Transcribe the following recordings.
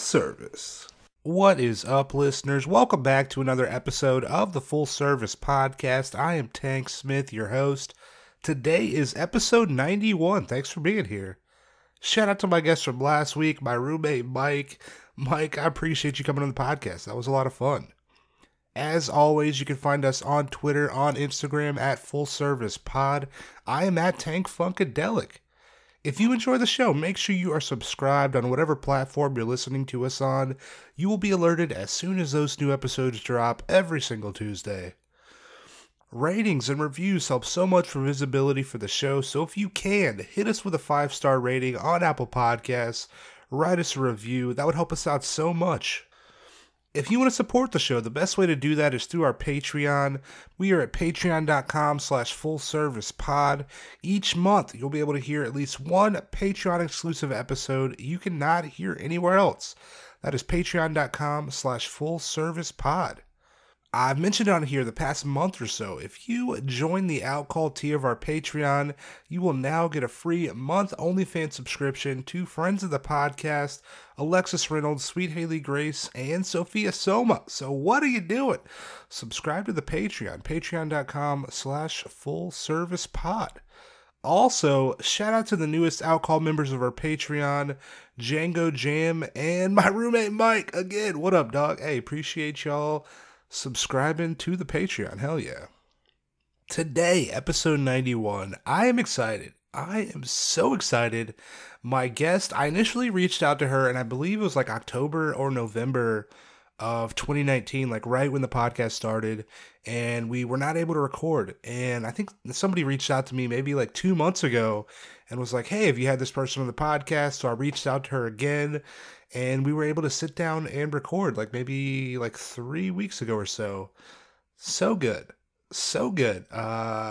Service. What is up, listeners? Welcome back to another episode of the Full Service Podcast. I am Tank Smith, your host. Today is episode 91. Thanks for being here. Shout out to my guest from last week, my roommate, Mike. Mike, I appreciate you coming on the podcast. That was a lot of fun. As always, you can find us on Twitter, on Instagram, at Full Service Pod. I am at Tank Funkadelic. If you enjoy the show, make sure you are subscribed on whatever platform you're listening to us on. You will be alerted as soon as those new episodes drop every single Tuesday. Ratings and reviews help so much for visibility for the show, so if you can, hit us with a 5-star rating on Apple Podcasts, write us a review. That would help us out so much. If you want to support the show, the best way to do that is through our Patreon. We are at patreon.com/fullservicepod. Each month, you'll be able to hear at least one Patreon-exclusive episode you cannot hear anywhere else. That is patreon.com/fullservicepod. I've mentioned on here the past month or so, if you join the Outcall tier of our Patreon, you will now get a free month OnlyFans subscription to friends of the podcast, Alexis Reynolds, Sweet Haley Grace, and Sophia Soma. So what are you doing? Subscribe to the Patreon, patreon.com/fullservicepod. Also, shout out to the newest Outcall members of our Patreon, Django Jam, and my roommate Mike. Again, what up, dog? Hey, appreciate y'all subscribing to the Patreon. Hell yeah. Today, episode 91. I am excited. I am so excited. My guest, I initially reached out to her, and I believe it was like October or November of 2019, like right when the podcast started, and we were not able to record. And I think somebody reached out to me maybe like 2 months ago and was like, hey, have you had this person on the podcast? So I reached out to her again, and we were able to sit down and record like maybe like 3 weeks ago or so. So good. So good.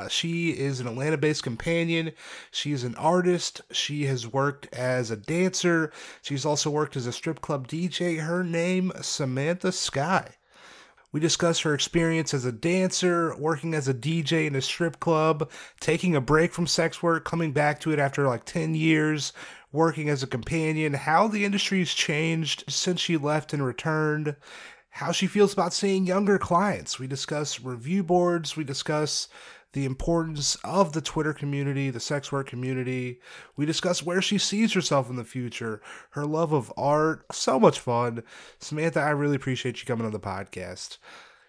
She is an Atlanta-based companion. She is an artist. She has worked as a dancer. She's also worked as a strip club DJ. Her name, Samantha Skye. We discuss her experience as a dancer, working as a DJ in a strip club, taking a break from sex work, coming back to it after like 10 years, working as a companion, how the industry's changed since she left and returned, how she feels about seeing younger clients. We discuss review boards. We discuss the importance of the Twitter community, the sex work community. We discuss where she sees herself in the future, her love of art. So much fun. Samantha, I really appreciate you coming on the podcast.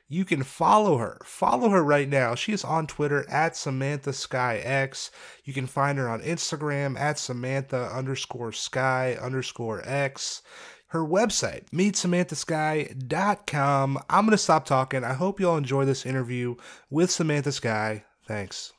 You can follow her. Follow her right now. She is on Twitter at Samantha Skye X. You can find her on Instagram at Samantha_Skye_X. Her website, meetsamanthaskye.com. I'm going to stop talking. I hope you all enjoy this interview with Samantha Skye. Thanks.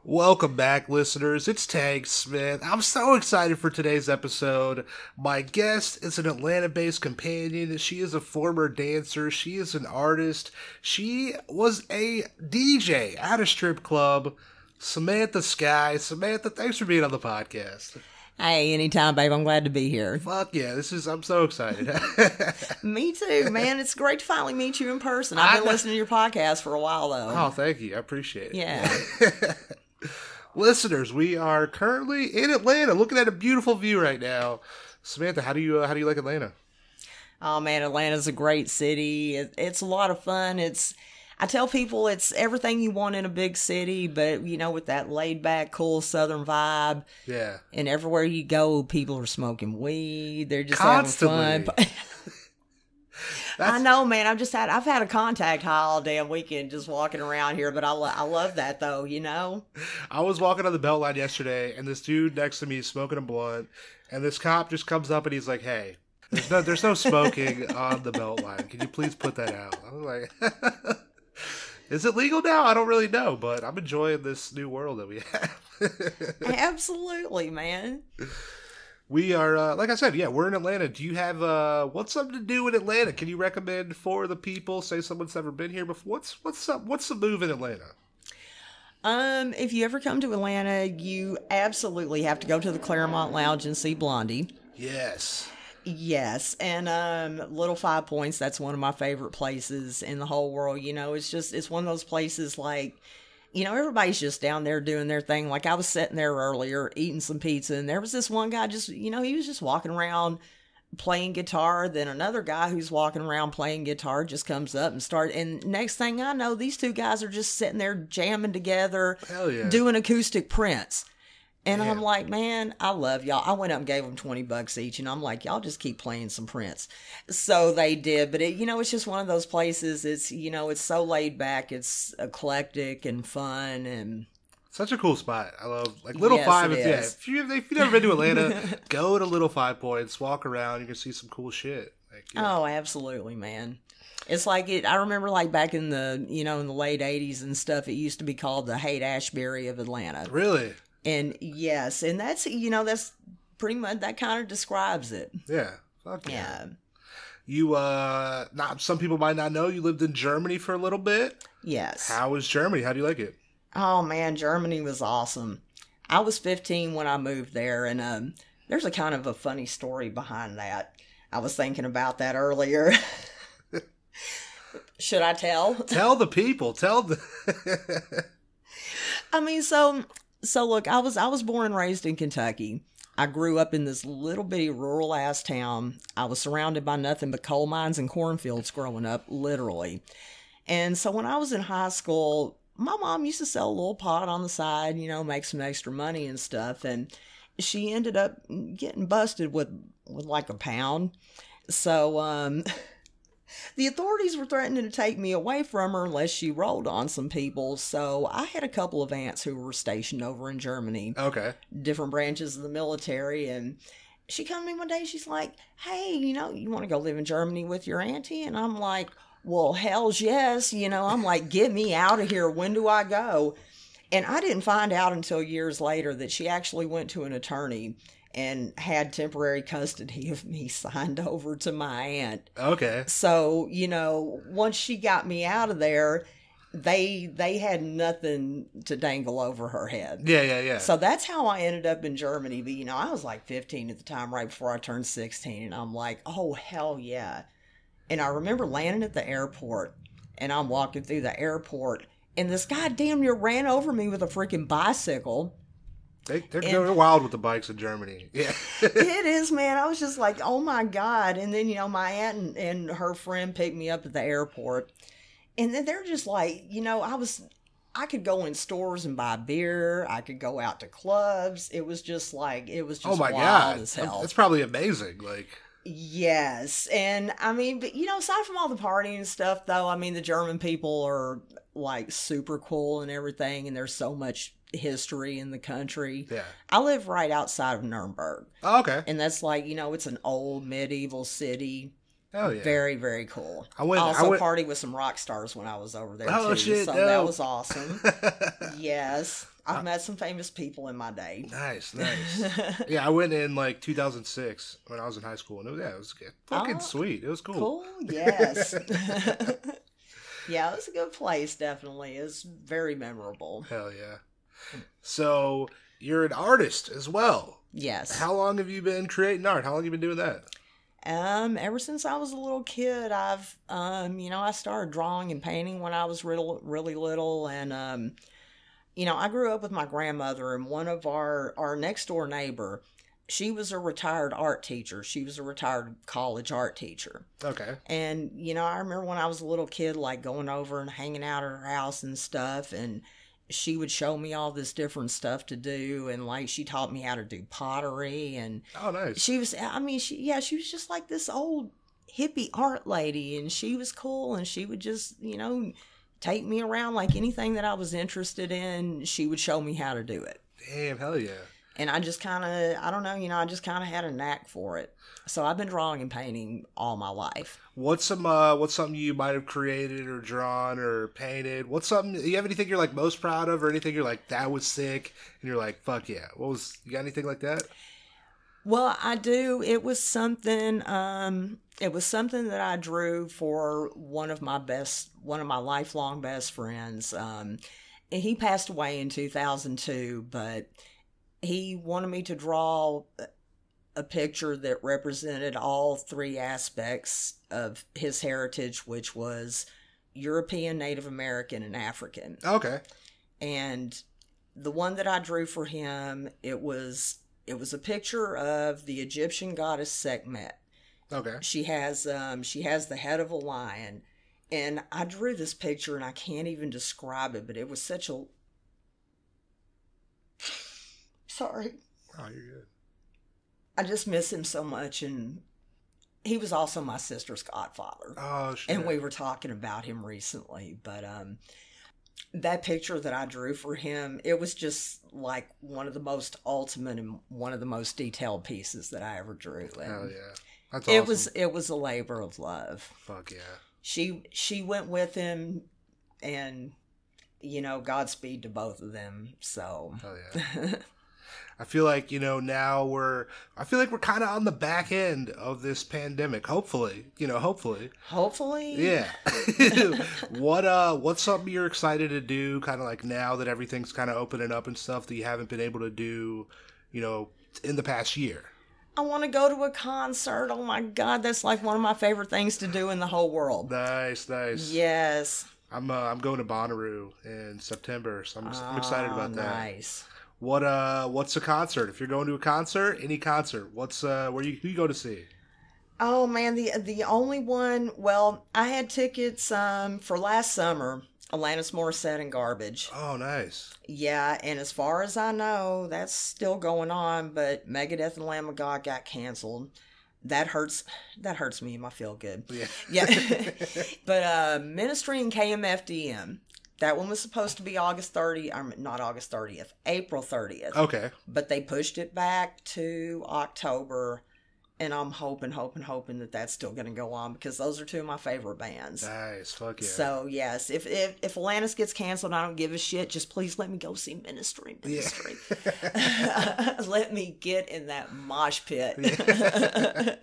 Welcome back, listeners. It's Tank Smith. I'm so excited for today's episode. My guest is an Atlanta-based companion. She is a former dancer. She is an artist. She was a DJ at a strip club. Samantha Skye. Samantha, thanks for being on the podcast. Hey, anytime, babe. I'm glad to be here. Fuck yeah, I'm so excited. Me too, man. It's great to finally meet you in person. I've been listening to your podcast for a while, though. Oh, thank you. I appreciate it. Yeah. Listeners, we are currently in Atlanta, looking at a beautiful view right now. Samantha, how do you like Atlanta? Oh, man, Atlanta's a great city. It's a lot of fun. I tell people it's everything you want in a big city, but, you know, with that laid-back, cool Southern vibe. Yeah. And everywhere you go, people are smoking weed. They're just Constantly. having fun. I know, man. I've had a contact high all damn weekend just walking around here, but I love that, though, you know? I was walking on the Beltline yesterday, and this dude next to me is smoking a blunt, and this cop just comes up and he's like, hey, there's no smoking on the Beltline. Can you please put that out? I was like... Is it legal now? I don't really know, but I'm enjoying this new world that we have. Absolutely, man. We are, like I said, yeah, we're in Atlanta. Do you have, what's something to do in Atlanta? Can you recommend for the people? Say someone's never been here before. What's the move in Atlanta? If you ever come to Atlanta, you absolutely have to go to the Claremont Lounge and see Blondie. Yes. Yes, and Little 5 Points, that's one of my favorite places in the whole world. You know, it's one of those places like everybody's just down there doing their thing. Like I was sitting there earlier eating some pizza, and there was this one guy just, he was just walking around playing guitar. Then another guy who's walking around playing guitar just comes up and next thing I know, these two guys are just sitting there jamming together, Hell yeah. doing acoustic Prince. And Damn. I'm like, man, I love y'all. I went up and gave them $20 each, and I'm like, y'all just keep playing some Prince. So they did, but it's just one of those places. It's, it's so laid back. It's eclectic and fun, and such a cool spot. I love Little Yes, Five. it is. If you've never been to Atlanta, go to Little 5 Points, walk around. You can see some cool shit. Oh, absolutely, man. It's like I remember like back in the in the late '80s and stuff. It used to be called the Haight-Ashbury of Atlanta. Really? And yes, and that's that's pretty much, that kind of describes it. Yeah. Fuck Yeah. You some people might not know you lived in Germany for a little bit. Yes. How was Germany? How do you like it? Oh man, Germany was awesome. I was 15 when I moved there, and there's a kind of a funny story behind that. I was thinking about that earlier. Should I tell? Tell the people. I mean, so look, I was born and raised in Kentucky. I grew up in this little bitty rural ass town. I was surrounded by nothing but coal mines and cornfields growing up, literally. And so when I was in high school, my mom used to sell a little pot on the side, make some extra money and stuff. And she ended up getting busted with like a pound. So, the authorities were threatening to take me away from her unless she rolled on some people. So I had a couple of aunts who were stationed over in Germany. Okay. Different branches of the military. And she come to me one day, she's like, hey, you want to go live in Germany with your auntie? And I'm like, well, hell's yes. I'm like, get me out of here. When do I go? And I didn't find out until years later that she actually went to an attorney and had temporary custody of me signed over to my aunt. Okay. So, once she got me out of there, they had nothing to dangle over her head. Yeah. So that's how I ended up in Germany. But, I was like 15 at the time, right before I turned 16. And I'm like, oh, hell yeah. And I remember landing at the airport, and I'm walking through the airport, and this guy damn near ran over me with a freaking bicycle. They're wild with the bikes in Germany. Yeah. It is, man. I was just like, oh my God. And then, my aunt and her friend picked me up at the airport. And then they're just like, I could go in stores and buy beer. I could go out to clubs. It was just Oh my wild God. as hell. That's probably amazing. Yes. And I mean, but aside from all the partying and stuff though, I mean, the German people are like super cool and everything. And there's so much history in the country. Yeah. I live right outside of Nuremberg. Oh, okay. And that's like, it's an old medieval city. Oh yeah. Very, very cool. I went partied with some rock stars when I was over there too. Shit, so no. that was awesome. Yes. I've met some famous people in my day. Nice. Yeah, I went in 2006 when I was in high school, and it was fucking sweet. It was cool. Cool, yes. Yeah, it was a good place, definitely. It was very memorable. Hell yeah. So, you're an artist as well. Yes. How long have you been creating art? How long have you been doing that? Ever since I was a little kid, I've, I started drawing and painting when I was really little, and, I grew up with my grandmother, and one of our next door neighbor, she was a retired art teacher. She was a retired college art teacher. Okay. And, I remember when I was a little kid, like going over and hanging out at her house and stuff, and she would show me all this different stuff to do, and she taught me how to do pottery, and oh nice. She was just like this old hippie art lady, and she was cool, and she would just take me around, like anything that I was interested in, she would show me how to do it. Damn, hell yeah. And I just kind of, I don't know, I just kind of had a knack for it. So I've been drawing and painting all my life. What's something you might have created or drawn or painted? You have anything you're most proud of, or anything you're like, that was sick, and you're like, fuck yeah. You got anything like that? Well, I do. It was something that I drew for one of my lifelong best friends. And he passed away in 2002, but he wanted me to draw a picture that represented all three aspects of his heritage, which was European, Native American, and African. Okay. And the one that I drew for him, it was a picture of the Egyptian goddess Sekhmet. Okay. She has the head of a lion, and I drew this picture and I can't even describe it, but it was such a sorry. Oh, you're good. I just miss him so much, and he was also my sister's godfather. Oh, shit. And we were talking about him recently, but that picture that I drew for him, it was just like one of the most ultimate and one of the most detailed pieces that I ever drew. And hell yeah. That's awesome. It was a labor of love. Fuck yeah. She went with him, and Godspeed to both of them. So hell yeah. I feel like, now we're kind of on the back end of this pandemic. Hopefully. Hopefully. Yeah. What's something you're excited to do kind of like now that everything's kind of opening up and stuff that you haven't been able to do, in the past year? I want to go to a concert. Oh my God. That's like one of my favorite things to do in the whole world. Nice. Yes. I'm going to Bonnaroo in September, so I'm excited about that. Nice. What's a concert? If you're going to a concert, any concert, who you go to see? Oh man, the only one. Well, I had tickets for last summer. Alanis Morissette and Garbage. Oh, nice. Yeah, and as far as I know, that's still going on. But Megadeth and Lamb of God got canceled. That hurts me. I feel good. Yeah. But Ministry and KMFDM. That one was supposed to be August 30th, not August 30th, April 30th. Okay. But they pushed it back to October, and I'm hoping that that's still going to go on, because those are two of my favorite bands. Nice. Fuck yeah. So, yes, if Alanis gets canceled, I don't give a shit. Just please let me go see Ministry. Yeah. Let me get in that mosh pit. Yeah.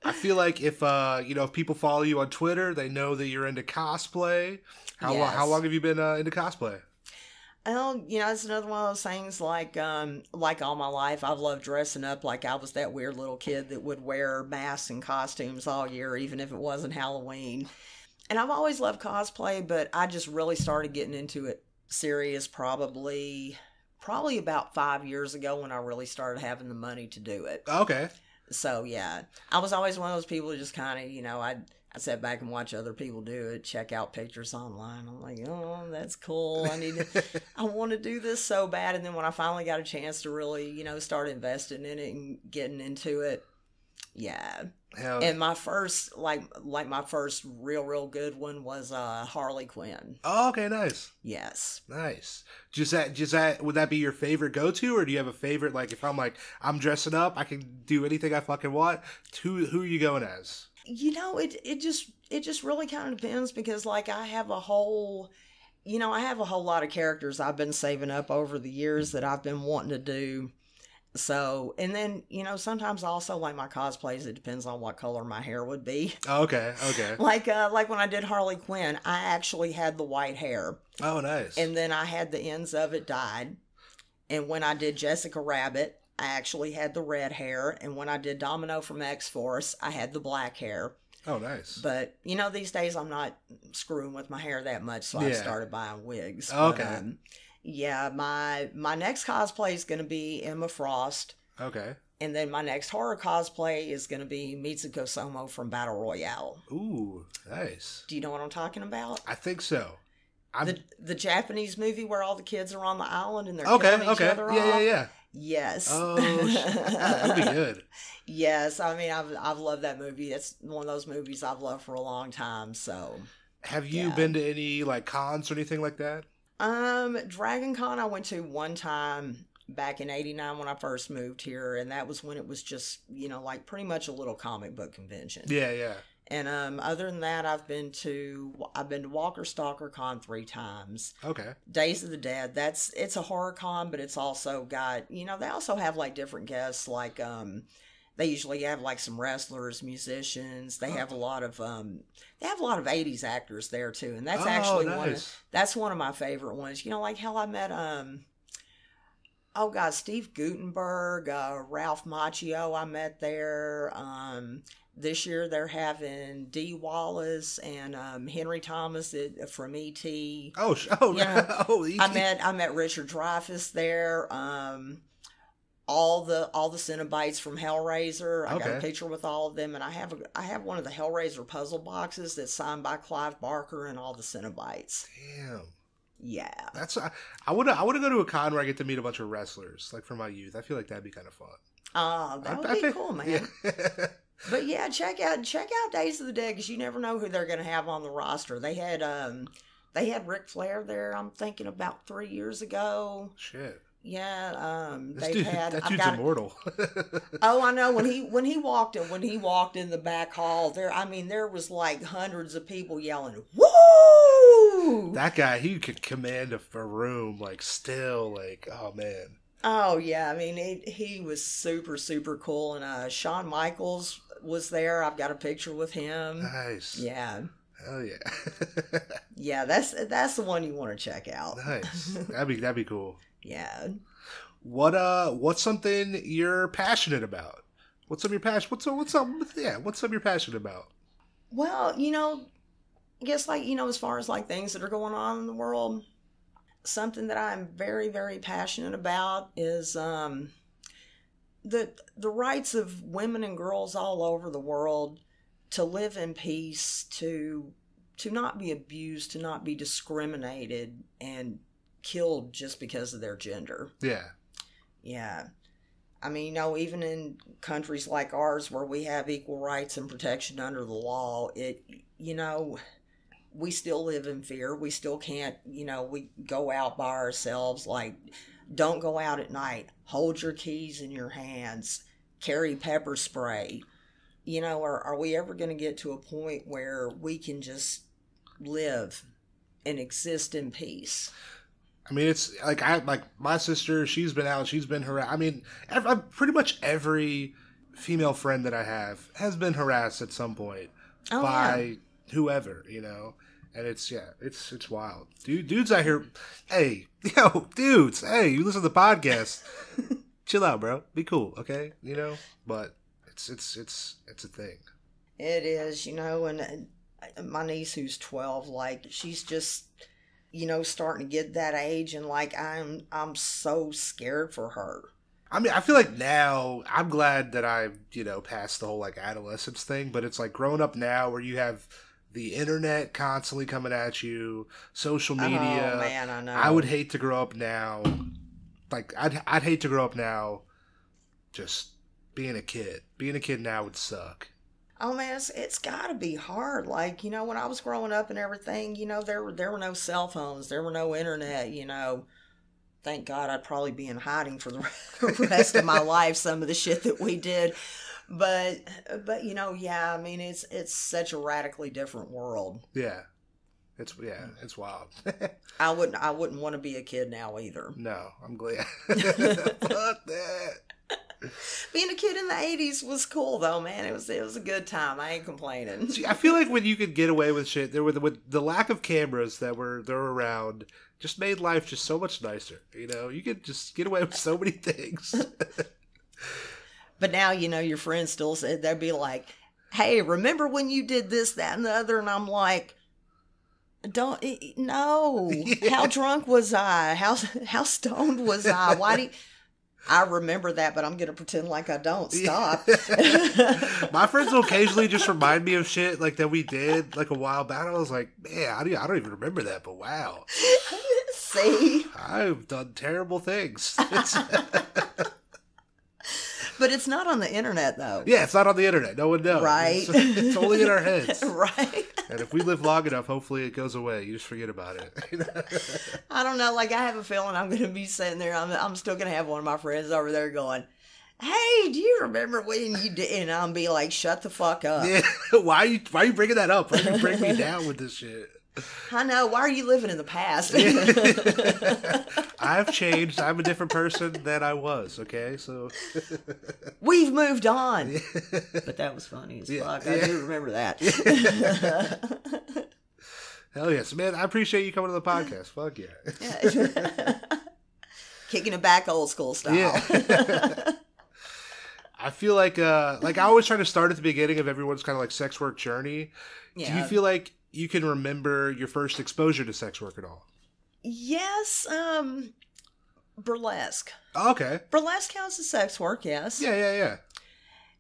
I feel like if people follow you on Twitter, they know that you're into cosplay. How long have you been into cosplay? Well, it's another one of those things like all my life, I've loved dressing up. Like I was that weird little kid that would wear masks and costumes all year, even if it wasn't Halloween. And I've always loved cosplay, but I just really started getting into it serious probably about 5 years ago, when I really started having the money to do it. Okay. So, yeah, I was always one of those people who just kind of, I sat back and watch other people do it, check out pictures online. I'm like, oh, that's cool. I want to do this so bad. And then when I finally got a chance to really, start investing in it and getting into it, yeah. And my first, my first real good one was Harley Quinn. Oh, okay, nice. Yes. Nice. Would that be your favorite go-to, or do you have a favorite, like, if I'm dressing up, I can do anything I fucking want, who are you going as? It just really kind of depends, because like I have a whole lot of characters I've been saving up over the years that I've been wanting to do. So, and then, sometimes also like my cosplays, it depends on what color my hair would be. Okay. Like when I did Harley Quinn, I actually had the white hair. Oh, nice. And then I had the ends of it dyed. And when I did Jessica Rabbit, I actually had the red hair. And when I did Domino from X-Force, I had the black hair. Oh, nice. But, these days I'm not screwing with my hair that much, so I started buying wigs. Okay. But, yeah, my next cosplay is going to be Emma Frost. Okay. And then my next horror cosplay is going to be Mitsuko Somo from Battle Royale. Ooh, nice. Do you know what I'm talking about? I think so. The Japanese movie where all the kids are on the island and they're killing each other off. Yeah. Yes. Oh, that'd be good. Yes, I've loved that movie. That's one of those movies I've loved for a long time. So, have you been to any like cons or anything like that? Dragon Con I went to one time back in '89 when I first moved here, and that was when it was just like pretty much a little comic book convention. Yeah. And other than that, I've been to Walker Stalker Con 3 times. Okay. Days of the Dead. It's a horror con, but it's also got they also have like different guests. Like they usually have like some wrestlers, musicians. They have a lot of 80s actors there too, and that's actually nice. that's one of my favorite ones. Like how I met Oh God, Steve Gutenberg, Ralph Macchio, I met there. This year they're having Dee Wallace and Henry Thomas from E.T. Oh, E.T. I met Richard Dreyfuss there. All the Cenobites from Hellraiser. I got a picture with all of them, and I have one of the Hellraiser puzzle boxes that's signed by Clive Barker and all the Cenobites. Damn. Yeah. That's I want to go to a con where I get to meet a bunch of wrestlers, like from my youth. I feel like that'd be kind of fun. That would be cool, man. Yeah. But yeah, check out Days of the Dead, because you never know who they're going to have on the roster. They had Ric Flair there, I'm thinking about 3 years ago. Shit. Yeah, that dude's immortal. Oh, I know. When he walked in the back hall, there was like hundreds of people yelling, "Woo!" That guy, he could command a room, like, still, like, oh man. Oh yeah, I mean he was super, super cool, and Shawn Michaels was there. I've got a picture with him. Nice. Yeah. Hell yeah. Yeah, that's the one you want to check out. Nice. That'd be cool. Yeah. What's something you're passionate about? What's something you're passionate about? Well, I guess, like, as far as like things that are going on in the world, something that I'm very, very passionate about is the rights of women and girls all over the world to live in peace, to not be abused, to not be discriminated and killed just because of their gender. Yeah. Yeah. I mean, even in countries like ours where we have equal rights and protection under the law, we still live in fear. We still can't, we go out by ourselves. Like, don't go out at night. Hold your keys in your hands. Carry pepper spray. Are we ever going to get to a point where we can just live and exist in peace? I mean, it's like my sister, she's been out, she's been harassed. I mean, pretty much every female friend that I have has been harassed at some point by whoever, and it's wild. Dudes out here, hey, dudes, hey, you listen to the podcast, chill out, bro, be cool, okay, but it's a thing. It is, and my niece who's 12, like, she's just, starting to get that age, and like I'm so scared for her. I mean, I feel like now I'm glad that I, passed the whole like adolescence thing, but it's like growing up now where you have the internet constantly coming at you, social media. Oh man, I know. I would hate to grow up now. Like I'd hate to grow up now just being a kid. Being a kid now would suck. Oh man, it's gotta be hard. Like, when I was growing up and everything, there were no cell phones, there were no internet, Thank God I'd probably be in hiding for the rest of my life, some of the shit that we did. But yeah, I mean, it's such a radically different world. Yeah. It's wild. I wouldn't want to be a kid now either. No, I'm glad. Fuck that. Being a kid in the 80s was cool though, man. It was a good time. I ain't complaining. See, I feel like when you could get away with shit, with the lack of cameras that were around, just made life just so much nicer. You could just get away with so many things. But now, your friends still said, they'd be like, "Hey, remember when you did this, that, and the other?" And I'm like, no. Yeah. How drunk was I? How stoned was I? Why do you... I remember that, but I'm going to pretend like I don't. Stop. My friends will occasionally just remind me of shit like that we did like a while back. I was like, man, I don't even remember that, but wow. See? I've done terrible things. But it's not on the internet, though. Yeah, it's not on the internet. No one knows. Right. It's only in our heads. Right. And if we live long enough, hopefully it goes away. You just forget about it. I don't know. Like, I have a feeling I'm going to be sitting there. I'm still going to have one of my friends over there going, "Hey, do you remember when you did?" And I'll be like, "Shut the fuck up." Yeah. Why are you bringing that up? Why are you bringing me down with this shit? I know. Why are you living in the past? I've changed. I'm a different person than I was, okay? So we've moved on. But that was funny as fuck. I do remember that. Hell yes. Man, I appreciate you coming to the podcast. Fuck yeah. Kicking it back old school style. Yeah. I feel like I always try to start at the beginning of everyone's kind of like sex work journey. Yeah. Do you feel like you can remember your first exposure to sex work at all? Yes, burlesque. Oh, okay. Burlesque counts as sex work, yes. Yeah.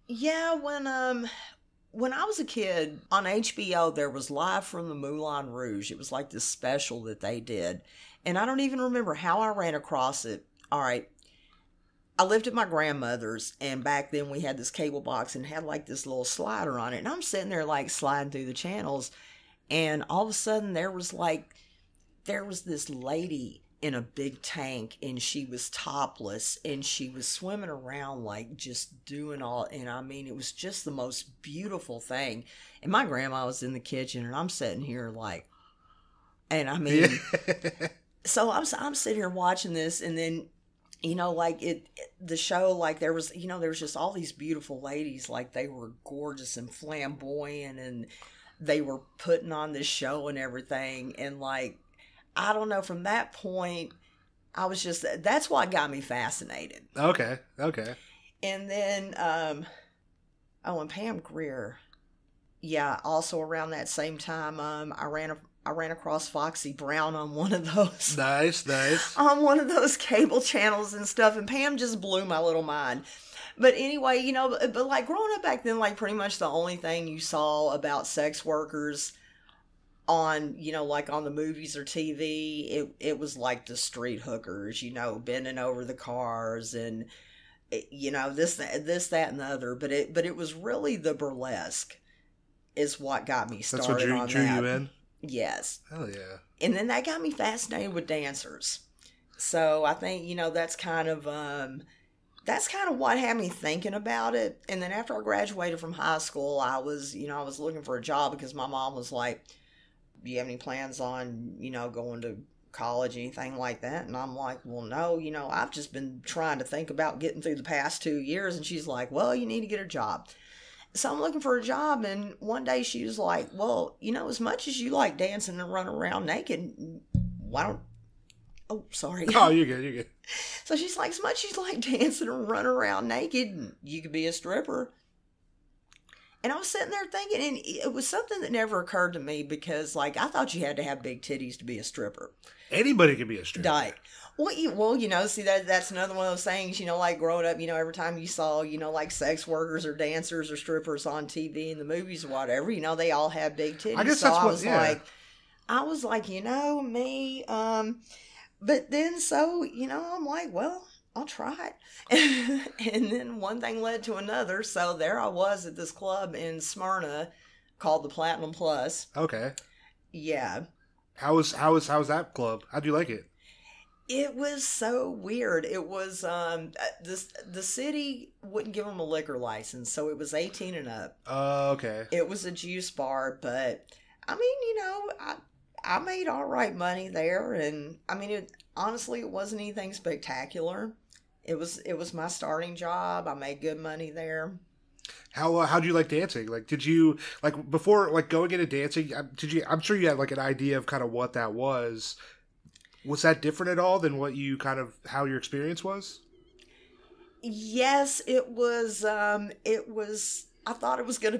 Yeah, when I was a kid, on HBO, there was Live from the Moulin Rouge. It was like this special that they did. And I don't even remember how I ran across it. All right. I lived at my grandmother's, and back then we had this cable box and had like this little slider on it. And I'm sitting there like sliding through the channels, and all of a sudden there was this lady in a big tank, and she was topless, and she was swimming around like just doing all, and I mean it was just the most beautiful thing. And my grandma was in the kitchen, and I'm sitting here like, and I mean, so I'm sitting here watching this, and then like the show, like there was just all these beautiful ladies, like they were gorgeous and flamboyant, and they were putting on this show and everything, and like, I don't know, from that point, I was just, that's what got me fascinated. Okay. And then, and Pam Grier, yeah, also around that same time, I ran across Foxy Brown on one of those. Nice. On one of those cable channels and stuff, and Pam just blew my little mind. But anyway, but like growing up back then, like pretty much the only thing you saw about sex workers on, like on the movies or TV, it was like the street hookers, bending over the cars and, this, that, and the other. But it was really the burlesque is what got me started on that. That's what drew you in? Yes. Hell yeah. And then that got me fascinated with dancers. So I think, that's kind of what had me thinking about it. And then after I graduated from high school, I was looking for a job because my mom was like, do you have any plans on, going to college, anything like that? And I'm like, well, no, I've just been trying to think about getting through the past 2 years. And she's like, well, you need to get a job. So I'm looking for a job, and one day she was like, well, as much as you like dancing and running around naked, why don't... Oh, sorry. Oh, you're good. So she's like, as much as you like dancing and running around naked, you could be a stripper. And I was sitting there thinking, and it was something that never occurred to me because, like, I thought you had to have big titties to be a stripper. Anybody can be a stripper. Right. Well, see, that's another one of those things, like growing up, every time you saw, like sex workers or dancers or strippers on TV in the movies or whatever, they all had big titties. I guess so that's I was like, me, but then so, I'm like, well, I'll try it. And then one thing led to another. So there I was at this club in Smyrna called the Platinum Plus. Okay. Yeah. How was that club? How'd you like it? It was so weird. It was the city wouldn't give them a liquor license, so it was 18 and up. Oh, okay. It was a juice bar, but I mean, I made all right money there, and I mean, honestly, it wasn't anything spectacular. It was my starting job. I made good money there. How'd you like dancing? Like, did you like before like going into dancing? I'm sure you had like an idea of kind of what that was. Was that different at all than what you how your experience was? Yes, it was. I thought it was going to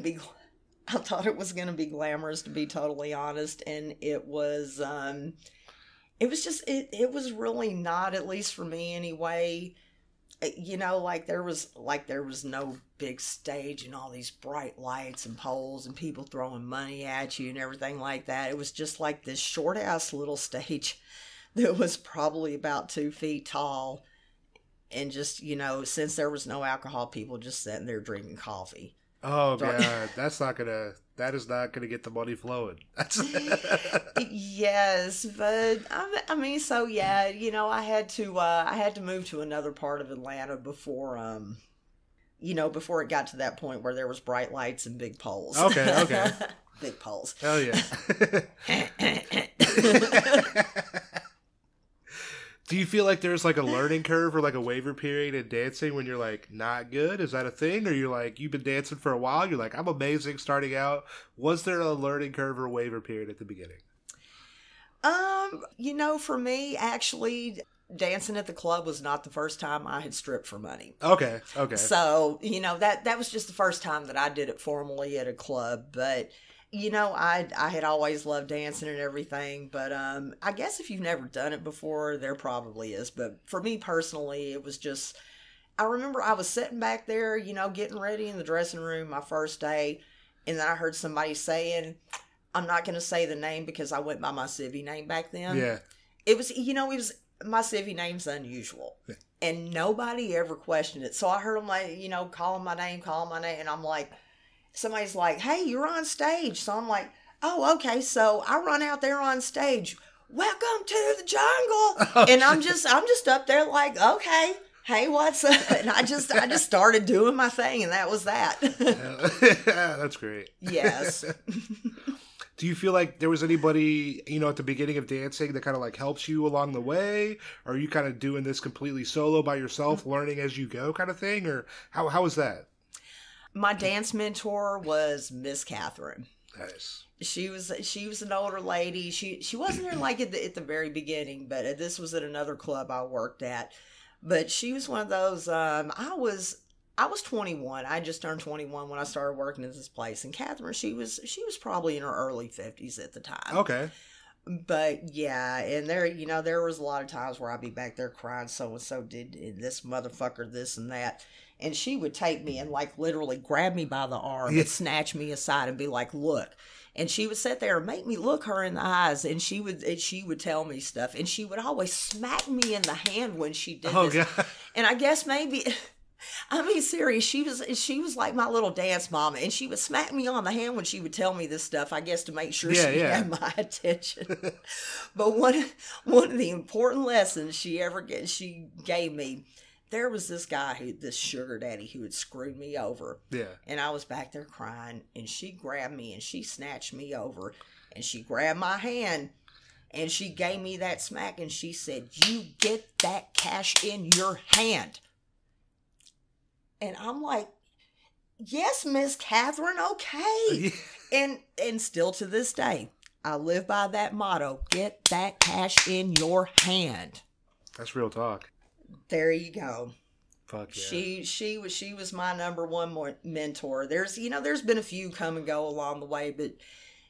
be glamorous, to be totally honest, and it was. It was just. It was really not, at least for me anyway. Like there was no big stage and all these bright lights and poles and people throwing money at you and everything like that. It was just like this short ass little stage that was probably about 2 feet tall, and just, since there was no alcohol, people just sitting there drinking coffee. Oh God, that is not gonna get the money flowing. Yes, but I mean, so yeah, I had to move to another part of Atlanta before before it got to that point where there was bright lights and big poles. Okay. Big poles. Hell yeah. Do you feel like there's like a learning curve or like a waiver period in dancing when you're like not good? Is that a thing? Or you're like, you've been dancing for a while, you're like, I'm amazing starting out. Was there a learning curve or waiver period at the beginning? For me, actually, dancing at the club was not the first time I had stripped for money. Okay. So, that was just the first time that I did it formally at a club. But, I had always loved dancing and everything. But I guess if you've never done it before, there probably is. But for me personally, it was just, I remember I was sitting back there, getting ready in the dressing room my first day. And then I heard somebody saying, I'm not going to say the name because I went by my civvy name back then. Yeah. It was my civvy name's unusual. Yeah. And nobody ever questioned it. So I heard them calling my name. And I'm like, somebody's like, hey, you're on stage. So I'm like, oh, okay. So I run out there on stage. Welcome to the jungle. Oh, and I'm just up there like, okay, hey, what's up? And I just started doing my thing, and that was that. That's great. Yes. Do you feel like there was anybody, at the beginning of dancing that kind of like helps you along the way? Or are you kind of doing this completely solo by yourself, learning as you go kind of thing? Or how was that? My dance mentor was Miss Catherine. Nice. She was an older lady. She wasn't there like at the very beginning, but this was at another club I worked at. But she was one of those, I was 21. I just turned 21 when I started working at this place. And Catherine, she was probably in her early 50s at the time. Okay. But yeah, and there was a lot of times where I'd be back there crying, so-and-so did this motherfucker, this and that. And she would take me and like literally grab me by the arm and snatch me aside and be like, look. And she would sit there and make me look her in the eyes, and she would tell me stuff. And she would always smack me in the hand when she did this. God. And I guess maybe... I mean, serious. She was like my little dance mama, and she would smack me on the hand when she would tell me this stuff. I guess to make sure she had my attention. But one of the important lessons she gave me, there was this guy this sugar daddy who had screwed me over. Yeah. And I was back there crying, and she grabbed me and she snatched me over, and she grabbed my hand. And she gave me that smack, and she said, "You get that cash in your hand." And I'm like, yes, Miss Catherine, okay. And still to this day, I live by that motto, get that cash in your hand. That's real talk. There you go. Fuck yeah. She was my number one mentor. There's been a few come and go along the way, but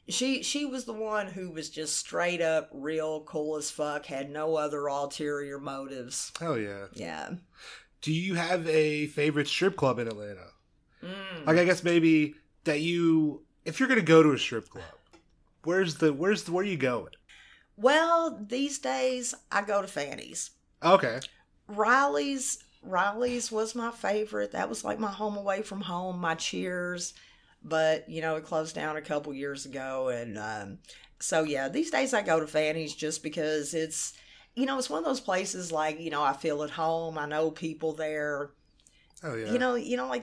she was the one who was just straight up real cool as fuck, had no other ulterior motives. Hell yeah. Yeah. Do you have a favorite strip club in Atlanta? Like, I guess maybe that if you're going to go to a strip club, where are you going? Well, these days I go to Fanny's. Okay. Riley's was my favorite. That was like my home away from home, my Cheers. But, it closed down a couple years ago. And so, yeah, these days I go to Fanny's just because it's one of those places like, I feel at home. I know people there. Oh yeah. Like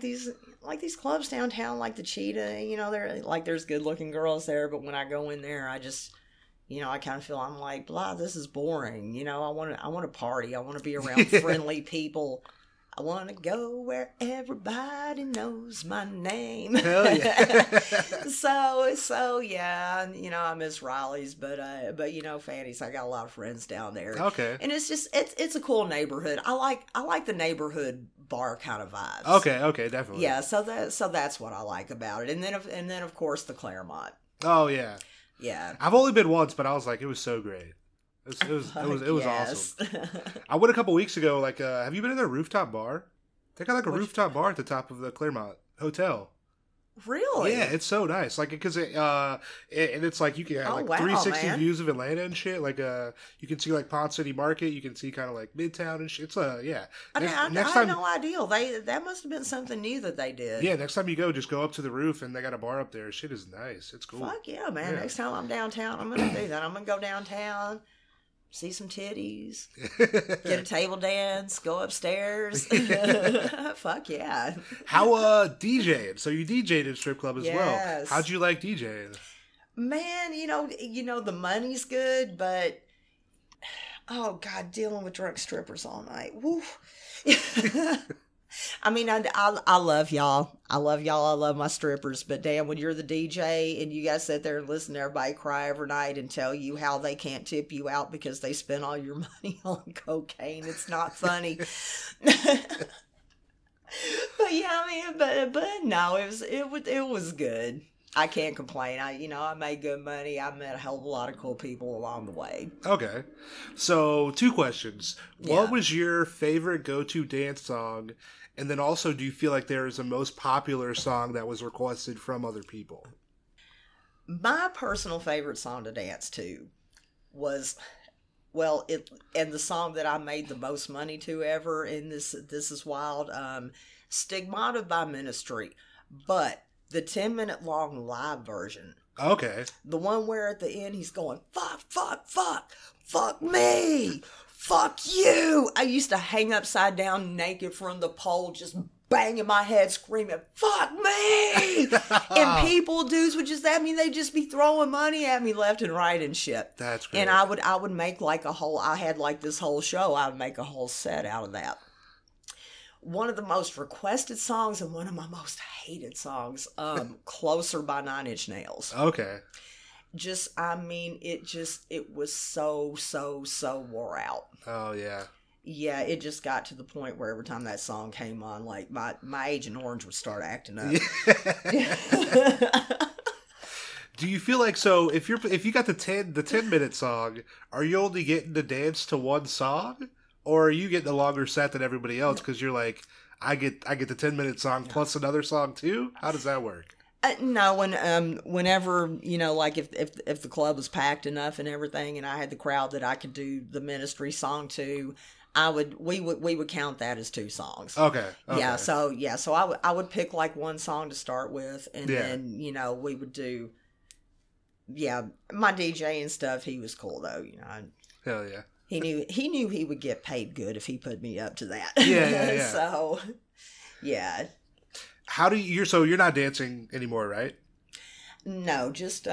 these clubs downtown, like the Cheetah, they're like, there's good looking girls there. But when I go in there, I just, I kind of feel, I'm like, blah, this is boring. I want to party. I want to be around friendly people. I want to go where everybody knows my name. Hell yeah. so yeah, I miss Raleigh's, but Fanny's, I got a lot of friends down there. Okay. And it's just, it's a cool neighborhood. I like the neighborhood bar kind of vibes. Okay, definitely. Yeah, so that's what I like about it. And then of course the Claremont. Oh yeah. Yeah. I've only been once, but I was like, it was so great. It was awesome. I went a couple weeks ago. Like, have you been in their rooftop bar? They got like a rooftop bar at the top of the Claremont Hotel. Really? Yeah, it's so nice. Like, because and it's like you can have 360 views of Atlanta and shit. Like, you can see like Pond City Market. You can see kind of like Midtown and shit. It's yeah. I had no idea. That must have been something new that they did. Yeah, next time you go, just go up to the roof and they got a bar up there. Shit is nice. It's cool. Fuck yeah, man. Yeah. Next time I'm downtown, I'm gonna do that. I'm gonna go downtown. See some titties, get a table dance, go upstairs. Fuck yeah. How DJing? So you DJed at a strip club as well. How'd you like DJing? Man, the money's good, but oh god, dealing with drunk strippers all night. Woo. I mean, I love y'all. I love y'all. I love my strippers. But damn, when you're the DJ and you guys sit there and listen to everybody cry every night and tell you how they can't tip you out because they spent all your money on cocaine, it's not funny. But yeah, I mean, but no, it was good. I can't complain. I made good money. I met a hell of a lot of cool people along the way. Okay. So, 2 questions. Yeah. What was your favorite go-to dance song? And then also, do you feel like there is a most popular song that was requested from other people? My personal favorite song to dance to was, and the song that I made the most money to ever, and this is wild, Stigmata by Ministry. But the 10-minute long live version. Okay. The one where at the end he's going, fuck, fuck, fuck, fuck me, fuck you. I used to hang upside down naked from the pole, just banging my head, screaming, fuck me. And people, dudes would just, they'd just be throwing money at me left and right and shit. That's great. And I would make like I had like this whole show, I would make a whole set out of that. One of the most requested songs and one of my most hated songs, Closer by 9 Inch Nails. Okay. It was so wore out. Oh, yeah. Yeah, it just got to the point where every time that song came on, like, my Agent Orange would start acting up. Do you feel like, so if you got the 10-minute song, are you only getting to dance to one song? Or are you getting a longer set than everybody else because you're like, I get the 10-minute song plus another song too? How does that work? No, whenever, like if the club was packed enough and everything, and I had the crowd that I could do the ministry song to, we would count that as 2 songs. Okay. Yeah. So I would pick like one song to start with, and then we would do. Yeah, my DJ and stuff. He was cool though. Hell yeah. He knew he would get paid good if he put me up to that. Yeah. So, yeah. How do you're not dancing anymore, right? No, just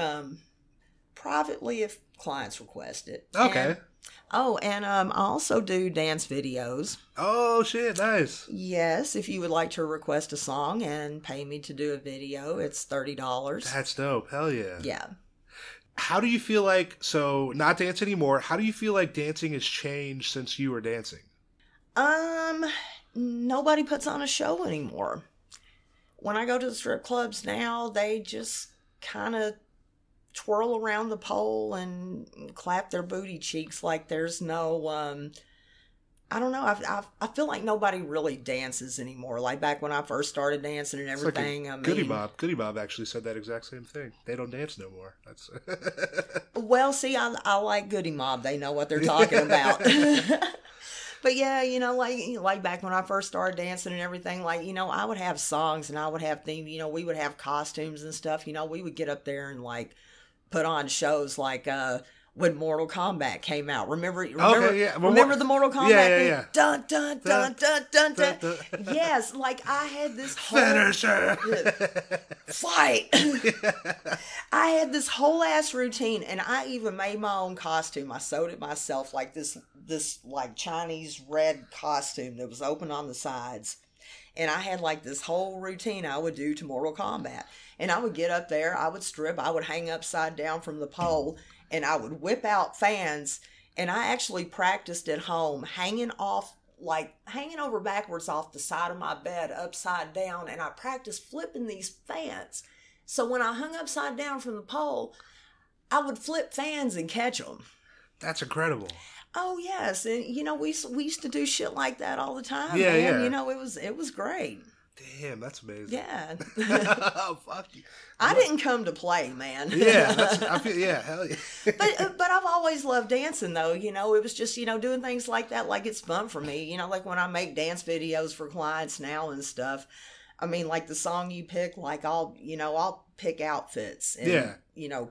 privately if clients request it. Okay. And I also do dance videos. Oh shit, nice. Yes, if you would like to request a song and pay me to do a video, it's $30. That's dope. Hell yeah. Yeah. How do you feel like, so not dance anymore, how do you feel like dancing has changed since you were dancing? Nobody puts on a show anymore. When I go to the strip clubs now, they just kind of twirl around the pole and clap their booty cheeks like there's no, I don't know. I feel like nobody really dances anymore. Like back when I first started dancing and everything. Like Goody Mob actually said that exact same thing. They don't dance no more. That's Well, see, I like Goody Mob. They know what they're talking about. But yeah, like back when I first started dancing and everything, like, I would have songs and I would have things, we would have costumes and stuff. We would get up there and like put on shows like when Mortal Kombat came out. Remember the Mortal Kombat thing? Yeah. Dun, dun, dun, dun, dun, dun. Yes, like I had this whole... Finisher! Fight! I had this whole ass routine, and I even made my own costume. I sewed it myself, like this like Chinese red costume that was open on the sides. And I had like this whole routine I would do to Mortal Kombat. And I would get up there, I would strip, I would hang upside down from the pole, and I would whip out fans. And I actually practiced at home, hanging over backwards off the side of my bed, upside down. And I practiced flipping these fans. So when I hung upside down from the pole, I would flip fans and catch them. That's incredible. Oh yes, and we used to do shit like that all the time. Yeah, man. yeah. it was great. Damn, that's amazing. Yeah. Oh, fuck you. I didn't come to play, man. Yeah, hell yeah. but I've always loved dancing though. It was just doing things like that. Like it's fun for me. Like when I make dance videos for clients now and stuff. I mean, like the song you pick, like I'll pick outfits and,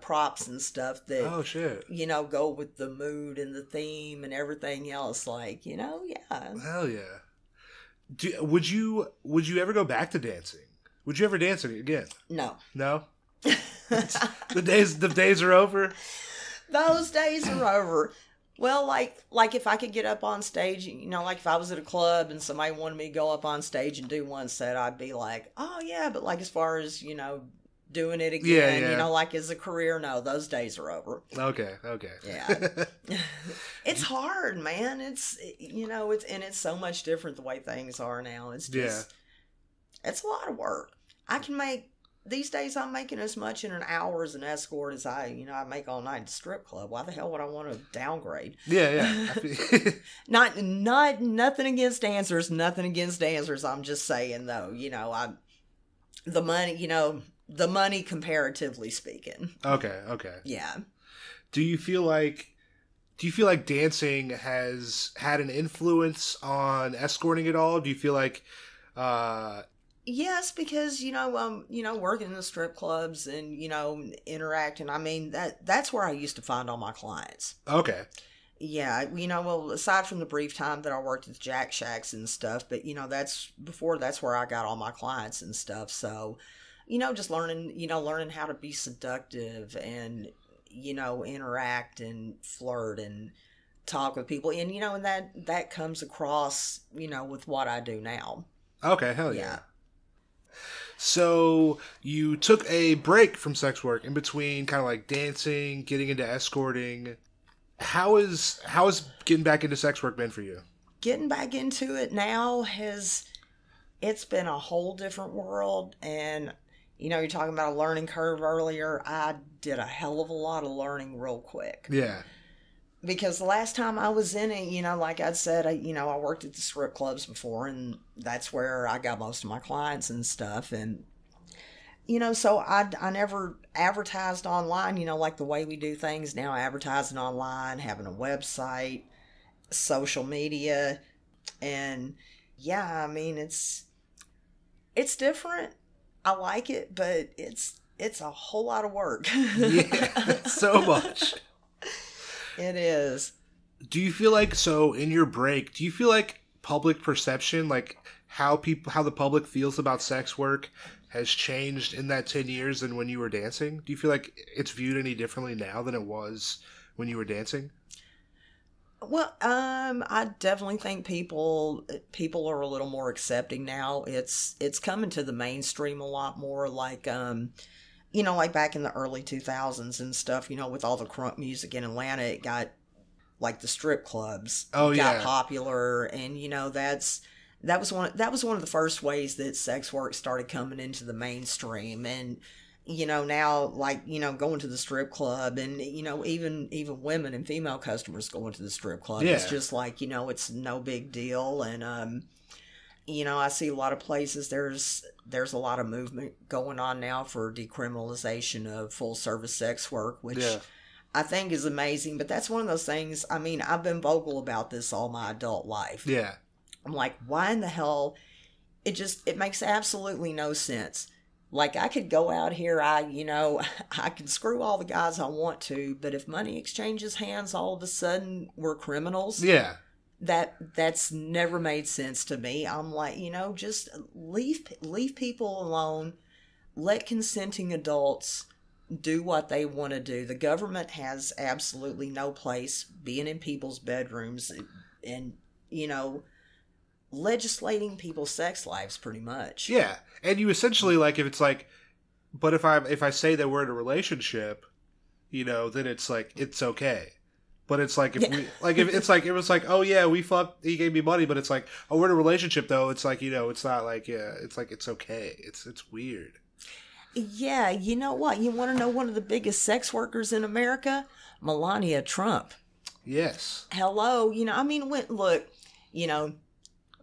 props and stuff that, oh shit, go with the mood and the theme and everything else. Like, yeah. Hell yeah. Would you ever go back to dancing? Would you ever dance again? No. No? The days are over? Those days are over. Well, like if I could get up on stage, like if I was at a club and somebody wanted me to go up on stage and do one set, I'd be like, oh yeah, but like as far as, doing it again, like as a career, no, those days are over. Okay. Yeah. It's hard, man. It's so much different the way things are now. It's just, it's a lot of work. These days I'm making as much in an hour as an escort as I make all night at the strip club. Why the hell would I want to downgrade? Yeah. Nothing against dancers, I'm just saying though, the money comparatively speaking. Okay. Yeah. Do you feel like dancing has had an influence on escorting at all? Do you feel like Yes, because working in the strip clubs and interacting. I mean that's where I used to find all my clients. Okay. Yeah, well, aside from the brief time that I worked at Jack Shacks and stuff, but that's where I got all my clients and stuff. So, just learning how to be seductive and interact and flirt and talk with people, and and that comes across with what I do now. Okay, hell yeah. So you took a break from sex work in between kind of like dancing, getting into escorting. How is getting back into sex work been for you? Getting back into it now it's been a whole different world. And, you're talking about a learning curve earlier. I did a hell of a lot of learning real quick. Yeah. Because the last time I was in it, like I said, I worked at the strip clubs before, and that's where I got most of my clients and stuff. And, so I never advertised online, like the way we do things now, advertising online, having a website, social media. And yeah, I mean, it's different. I like it, but it's a whole lot of work. Yeah, so much. It is. Do you feel like, so in your break, do you feel like public perception, like how the public feels about sex work has changed in that 10 years than when you were dancing? Do you feel like it's viewed any differently now than it was when you were dancing? Well, I definitely think people are a little more accepting now. It's coming to the mainstream a lot more, like, like back in the early 2000s and stuff, with all the crunk music in Atlanta, it got, like, the strip clubs got popular, and, that was one of the first ways that sex work started coming into the mainstream. And, now, like, going to the strip club and, even women and female customers going to the strip club. Yeah. It's just like, it's no big deal. And, I see a lot of places, there's a lot of movement going on now for decriminalization of full service sex work, which I think is amazing. But that's one of those things, I mean, I've been vocal about this all my adult life. Yeah. I'm like, why in the hell? It makes absolutely no sense. Like, I could go out here, I could screw all the guys I want to, but if money exchanges hands, all of a sudden we're criminals. Yeah. That's never made sense to me. I'm like, just leave people alone. Let consenting adults do what they want to do. The government has absolutely no place being in people's bedrooms and legislating people's sex lives, pretty much. Yeah. And you essentially, like, if it's like, but if I say that we're in a relationship, then it's like, it's okay. But it's like, if it was like, oh yeah, we fucked, he gave me money, but it's like, oh, we're in a relationship though. It's like, it's not like, it's like, it's okay. It's weird. Yeah. You know what? You want to know one of the biggest sex workers in America? Melania Trump. Yes. Hello. Look,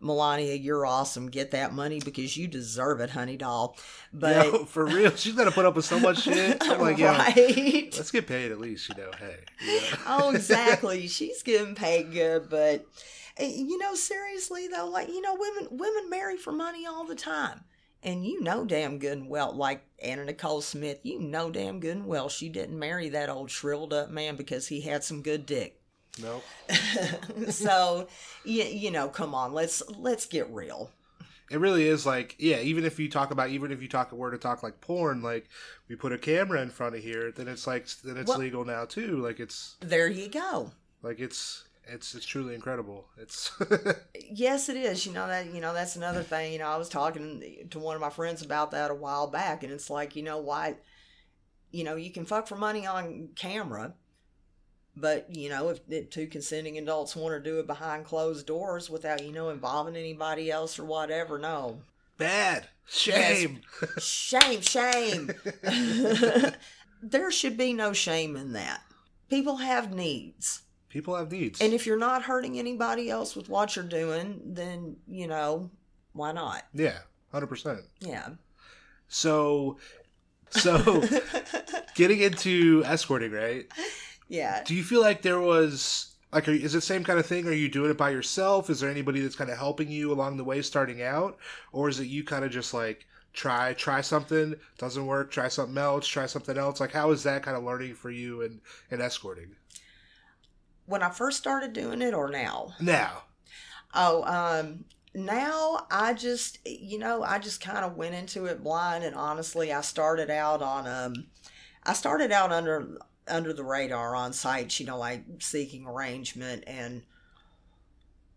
Melania, you're awesome. Get that money because you deserve it, honey doll. But yo, for real, she's got to put up with so much shit. I'm like, right? Let's get paid at least, hey. Oh, exactly. She's getting paid good, but seriously though, like, women marry for money all the time. And damn good and well, like Anna Nicole Smith, damn good and well, she didn't marry that old shriveled up man because he had some good dick. Nope. So, come on, let's get real. It really is like, yeah, even if you talk like porn, like we put a camera in front of here, then it's like, it's legal now too. Like it's. There you go. Like it's truly incredible. It's Yes, it is. That's another thing. I was talking to one of my friends about that a while back, and it's like, why, you can fuck for money on camera, but if two consenting adults want to do it behind closed doors without involving anybody else or whatever, no. bad. Shame. Yes. Shame. There should be no shame in that. People have needs. People have needs. And if you're not hurting anybody else with what you're doing, then, why not? Yeah, 100%. Yeah. So getting into escorting, right? Yeah. Do you feel like there was, like, is it the same kind of thing? Are you doing it by yourself? Is there anybody that's kind of helping you along the way starting out? Or is it you kind of just like, try something, doesn't work, try something else, try something else? Like, how is that kind of learning for you in escorting? When I first started doing it or now? Now. Oh, now I just kind of went into it blind, and honestly, I started out under the radar on sites, like Seeking Arrangement, and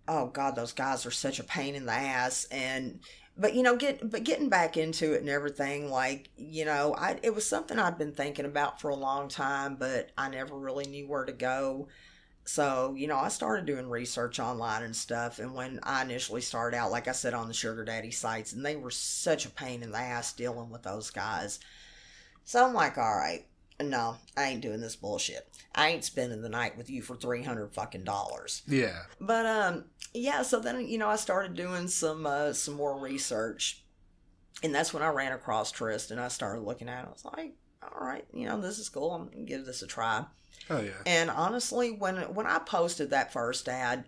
oh God, those guys are such a pain in the ass. But getting back into it and everything, like, it was something I'd been thinking about for a long time, but I never really knew where to go. So, I started doing research online and stuff. And when I initially started out, like I said, on the sugar daddy sites, and they were such a pain in the ass dealing with those guys. So I'm like, all right, no, I ain't doing this bullshit. I ain't spending the night with you for $300 fucking dollars. Yeah. But, yeah, so then, I started doing some more research. And that's when I ran across Trist, and I started looking at it. I was like, all right, this is cool. I'm going to give this a try. Oh, yeah. And honestly, when I posted that first ad,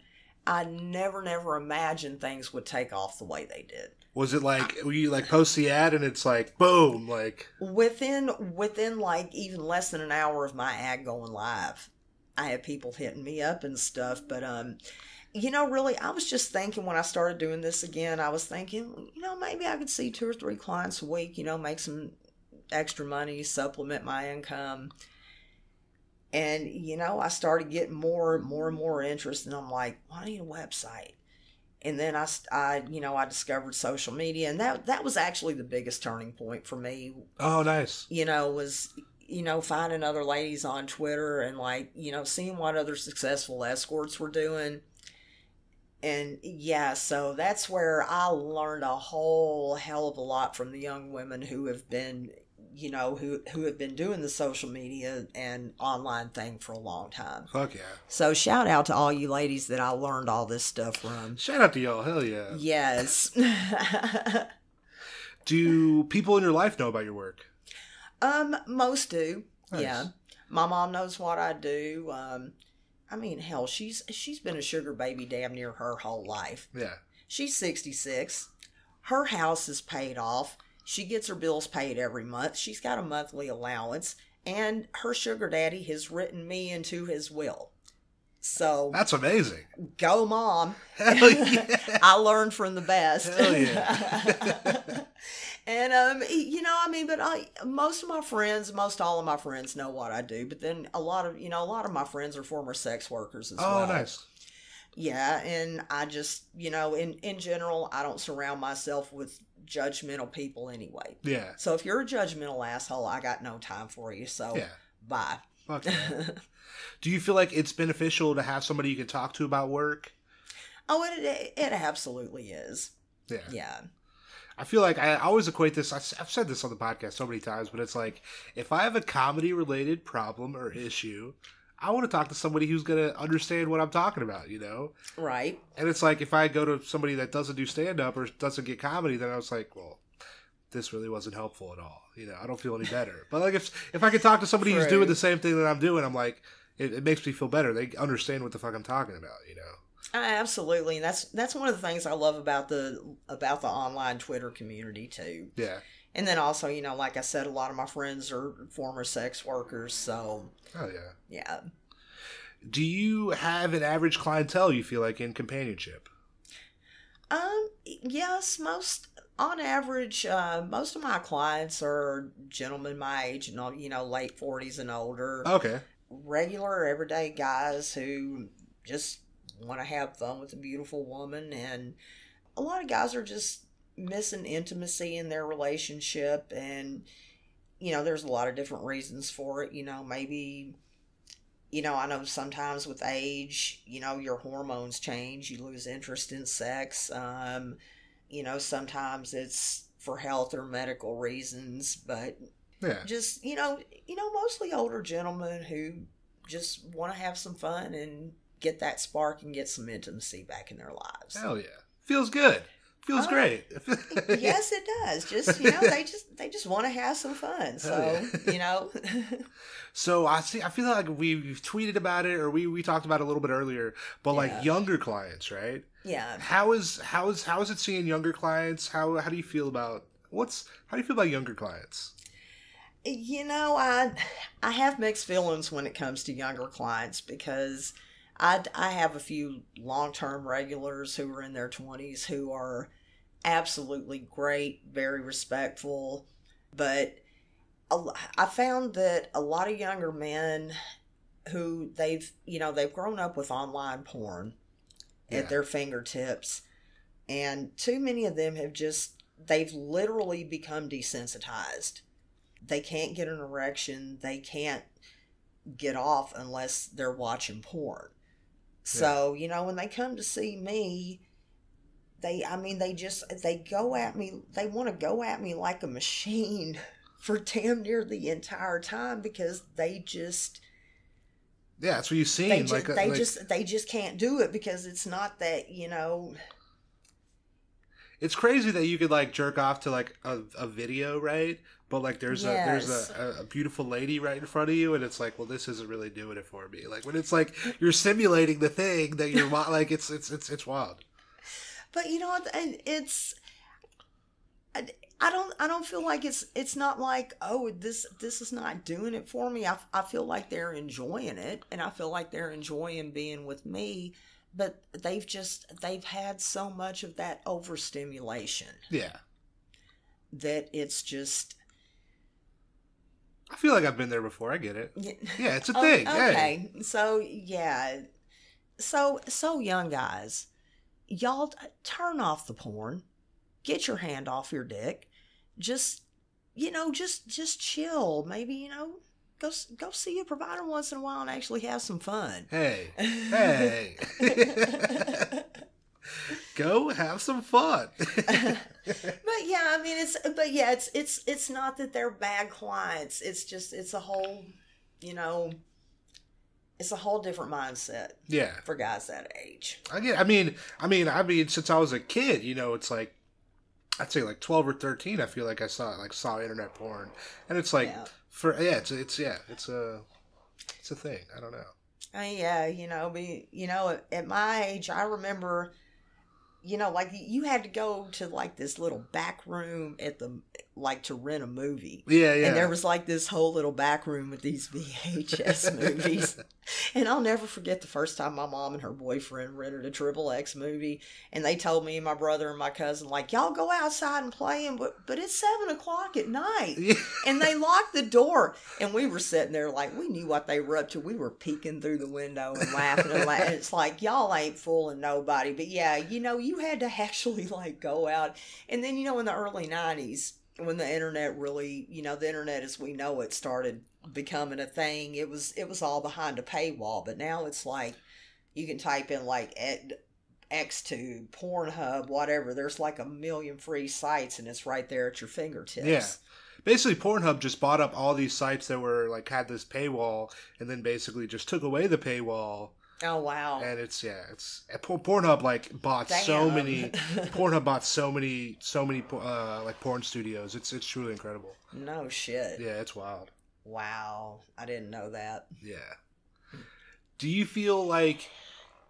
I never imagined things would take off the way they did. Was it like, were you like post the ad and it's like, boom, like... Within like even less than an hour of my ad going live, I had people hitting me up and stuff. But, really, I was just thinking when I started doing this again, I was thinking, maybe I could see 2 or 3 clients a week, make some extra money, supplement my income. And, I started getting more and more interest, and I'm like, well, I need a website. And then I discovered social media, and that was actually the biggest turning point for me. Oh, nice. Was, finding other ladies on Twitter and, like, seeing what other successful escorts were doing. And, yeah, so that's where I learned a whole hell of a lot from the young women who have been... who have been doing the social media and online thing for a long time. Fuck yeah. So shout out to all you ladies that I learned all this stuff from. Shout out to y'all. Hell yeah. Yes. Do people in your life know about your work? Most do. Nice. Yeah. My mom knows what I do. Hell, she's been a sugar baby damn near her whole life. Yeah. She's 66. Her house is paid off. She gets her bills paid every month. She's got a monthly allowance. And her sugar daddy has written me into his will. So... That's amazing. Go, Mom. Hell yeah. I learned from the best. Hell yeah. And, but most all of my friends know what I do. But then a lot of my friends are former sex workers as well. Oh, nice. Yeah, and I just, in general, I don't surround myself with judgmental people anyway. Yeah. So if you're a judgmental asshole, I got no time for you. So, yeah. Bye. Fuck yeah. Do you feel like it's beneficial to have somebody you can talk to about work? Oh, it absolutely is. Yeah. Yeah. I feel like I always equate this, I've said this on the podcast so many times, but it's like, if I have a comedy-related problem or issue... I want to talk to somebody who's going to understand what I'm talking about, Right. And it's like, if I go to somebody that doesn't do stand-up or doesn't get comedy, then I was like, well, this really wasn't helpful at all. I don't feel any better. But, like, if I could talk to somebody who's doing the same thing that I'm doing, I'm like, it makes me feel better. They understand what the fuck I'm talking about, Absolutely. And that's one of the things I love about the online Twitter community, too. Yeah. And then also, like I said, a lot of my friends are former sex workers, so... Oh, yeah. Yeah. Do you have an average clientele, you feel like, in companionship? Yes, on average, most of my clients are gentlemen my age, late 40s and older. Okay. regular, everyday guys who just want to have fun with a beautiful woman. And a lot of guys are just missing intimacy in their relationship. And, there's a lot of different reasons for it. Maybe, I know sometimes with age, your hormones change. You lose interest in sex. Sometimes it's for health or medical reasons, but Yeah. just, mostly older gentlemen who just want to have some fun and get that spark and get some intimacy back in their lives. Hell yeah. Feels good. Feels great. Yes, it does. Just, they just want to have some fun. So, So I feel like we've tweeted about it, or we talked about it a little bit earlier, but like younger clients, right? Yeah. How is it seeing younger clients? How do you feel about younger clients? I have mixed feelings when it comes to younger clients, because I have a few long-term regulars who are in their 20s who are absolutely great, very respectful, but I found that a lot of younger men who they've grown up with online porn at their fingertips, and too many of them they've literally become desensitized. They can't get an erection. They can't get off unless they're watching porn. So, when they come to see me, they go at me. They want to go at me like a machine for damn near the entire time, because they just... Yeah, that's what you've seen. They just can't do it, because it's not that, It's crazy that you could like jerk off to like a video, right? But like there's a beautiful lady right in front of you, and it's like, well, this isn't really doing it for me. Like when it's like you're simulating the thing that you're like, it's wild. But you know what? And I don't feel like it's not like, oh, this is not doing it for me. I feel like they're enjoying it, and I feel like they're enjoying being with me. But they've had so much of that overstimulation. Yeah. That it's just... I feel like I've been there before. I get it. Yeah, it's a thing. Okay. Hey. So, yeah. So young guys, y'all turn off the porn. Get your hand off your dick. Just chill. Maybe, go see a provider once in a while and actually have some fun. Hey. Go have some fun. But yeah, I mean, it's not that they're bad clients. It's just, it's a whole different mindset. Yeah. For guys that age. I mean, since I was a kid, it's like, I'd say like 12 or 13, I feel like I saw internet porn. And it's like, it's a thing. I don't know. At my age, I remember, like you had to go to like this little back room to rent a movie. Yeah. And there was like this whole little back room with these VHS movies. And I'll never forget the first time my mom and her boyfriend rented a XXX movie, and they told me and my brother and my cousin, like, y'all go outside and play, but it's 7:00 at night. Yeah. And they locked the door, and we were sitting there like, we knew what they were up to. We were peeking through the window and laughing and laughing. It's like, y'all ain't fooling nobody. But yeah, you had to actually like go out. And then, in the early 90s, when the internet really, the internet as we know it started becoming a thing, it was all behind a paywall. But now it's like you can type in like Xtube, Pornhub, whatever. There's like a million free sites, and it's right there at your fingertips. Yeah. Basically, Pornhub just bought up all these sites that were like had this paywall, and then basically just took away the paywall. Oh wow! And it's Pornhub like bought so many. Pornhub bought so many like porn studios. It's truly incredible. No shit. Yeah, it's wild. Wow, I didn't know that. Yeah. Do you feel like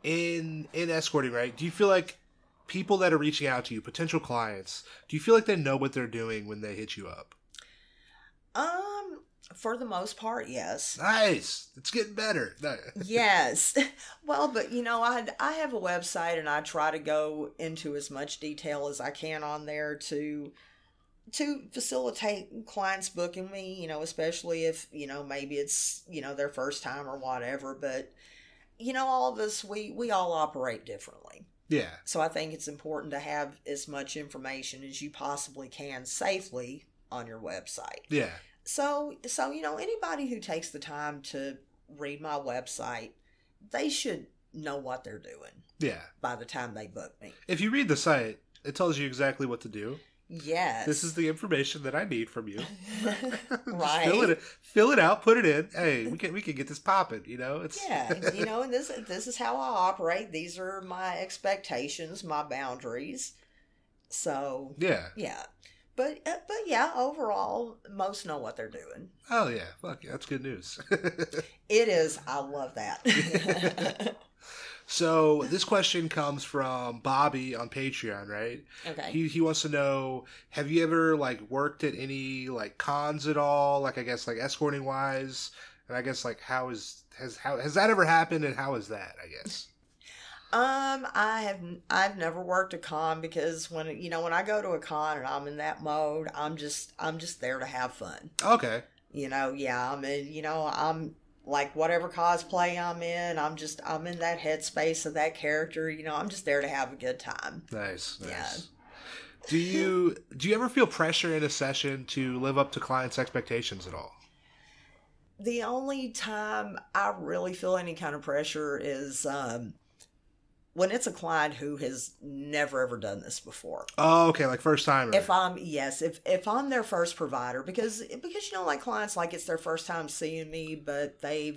in escorting, right? Do you feel like people that are reaching out to you, potential clients, do you feel like they know what they're doing when they hit you up? For the most part, yes. Nice. It's getting better. Yes. Well, but I have a website, and I try to go into as much detail as I can on there to to facilitate clients booking me, especially if, maybe it's, their first time or whatever. But, all of us, we all operate differently. Yeah. So I think it's important to have as much information as you possibly can safely on your website. Yeah. So anybody who takes the time to read my website, they should know what they're doing. Yeah. By the time they book me. If you read the site, it tells you exactly what to do. Yes. This is the information that I need from you. Right. Fill it out, put it in. Hey, we can get this popping, It's Yeah, and this is how I operate. These are my expectations, my boundaries. So, yeah. Yeah. But yeah, overall, most know what they're doing. Oh yeah, fuck yeah, that's good news. It is. I love that. So this question comes from Bobby on Patreon, right? Okay. He wants to know, have you ever like worked at any like cons at all? Like I guess like escorting wise, and I guess like has that ever happened, and how is that? I guess. I've never worked a con because when I go to a con and I'm in that mode, I'm just there to have fun. Okay. Yeah, I'm like whatever cosplay I'm in, I'm in that headspace of that character. I'm just there to have a good time. Nice. Yeah. Do you ever feel pressure in a session to live up to clients' expectations at all? The only time I really feel any kind of pressure is when it's a client who has never ever done this before. Oh, okay, like first timer. If I'm their first provider, because like clients, like it's their first time seeing me, but they're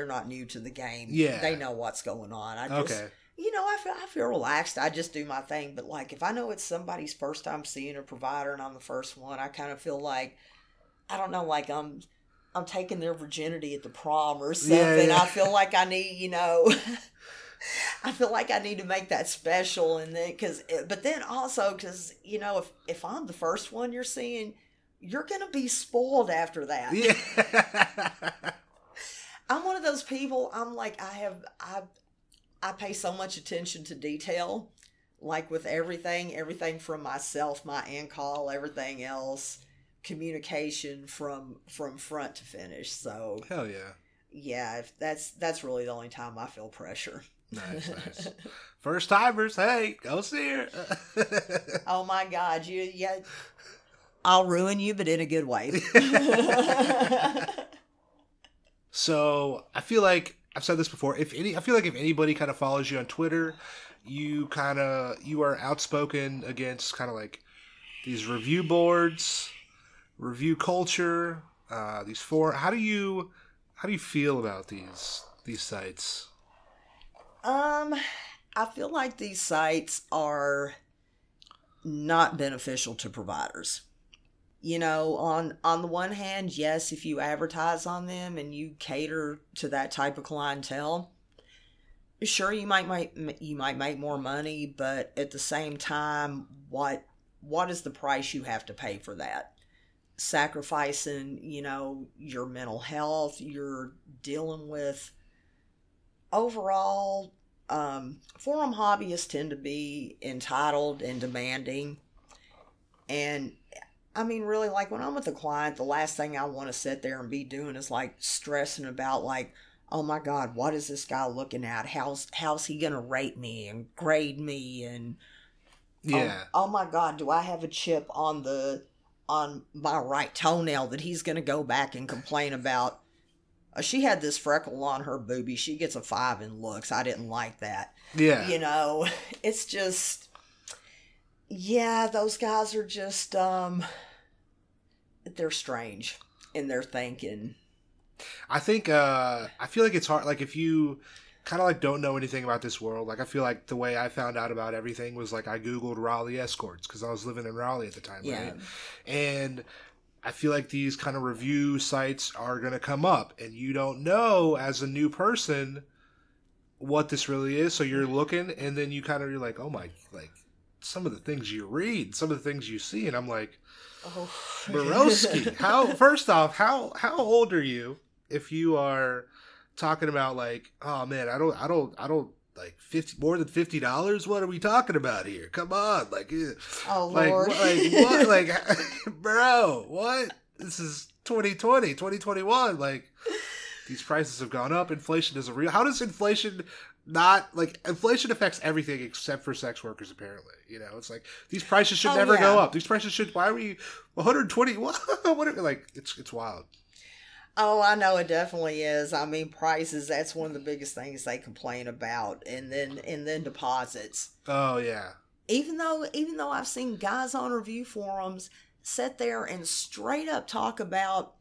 not new to the game. Yeah, they know what's going on. Okay. I feel relaxed. I just do my thing. But like if I know it's somebody's first time seeing a provider and I'm the first one, I kind of feel like, I don't know, like I'm taking their virginity at the prom or something. Yeah. I feel like I need, I feel like I need to make that special, and then but then also because if I'm the first one you're seeing, you're gonna be spoiled after that. Yeah. I'm one of those people. I'm like I pay so much attention to detail, like with everything from myself, my in-call, everything else, communication from front to finish. So hell yeah. Yeah, if that's really the only time I feel pressure. Nice. First timers, hey, go see her. Oh my God, I'll ruin you, but in a good way. So I feel like I've said this before. I feel like if anybody kind of follows you on Twitter, you are outspoken against kind of like these review boards, review culture, these forums. How do you feel about these sites? I feel like these sites are not beneficial to providers. On the one hand, yes, if you advertise on them and you cater to that type of clientele, sure, you might make more money, but at the same time, what is the price you have to pay for that? Sacrificing, your mental health, you're dealing with overall, forum hobbyists tend to be entitled and demanding. And I mean, really, like when I'm with a client, the last thing I want to sit there and be doing is like stressing about like, oh my God, what is this guy looking at? How's he going to rate me and grade me? And yeah. Oh my God, do I have a chip on my right toenail that he's going to go back and complain about? She had this freckle on her boobie. She gets a 5 in looks. I didn't like that. Yeah. It's just, yeah, those guys are just, they're strange in their thinking. I think, I feel like it's hard. Like if you kind of like don't know anything about this world, like I feel like the way I found out about everything was like I Googled Raleigh escorts because I was living in Raleigh at the time. Yeah. Right? And I feel like these kind of review sites are going to come up and you don't know as a new person what this really is. So you're looking and then you're like, oh my, like some of the things you read, some of the things you see. And I'm like, oh, Borowski, first off, how old are you if you are talking about like, oh man, I don't like more than $50? What are we talking about here? Come on, like, oh like, Lord, like what, like, bro, what? This is 2020, 2021. Like, these prices have gone up. Inflation is a real. How does inflation not like inflation affects everything except for sex workers? Apparently, it's like these prices should never go up. These prices should. Why are we 120? What? Like it's wild. Oh, I know it definitely is. I mean, prices, that's one of the biggest things they complain about. And then deposits. Oh, yeah. Even though I've seen guys on review forums sit there and straight up talk about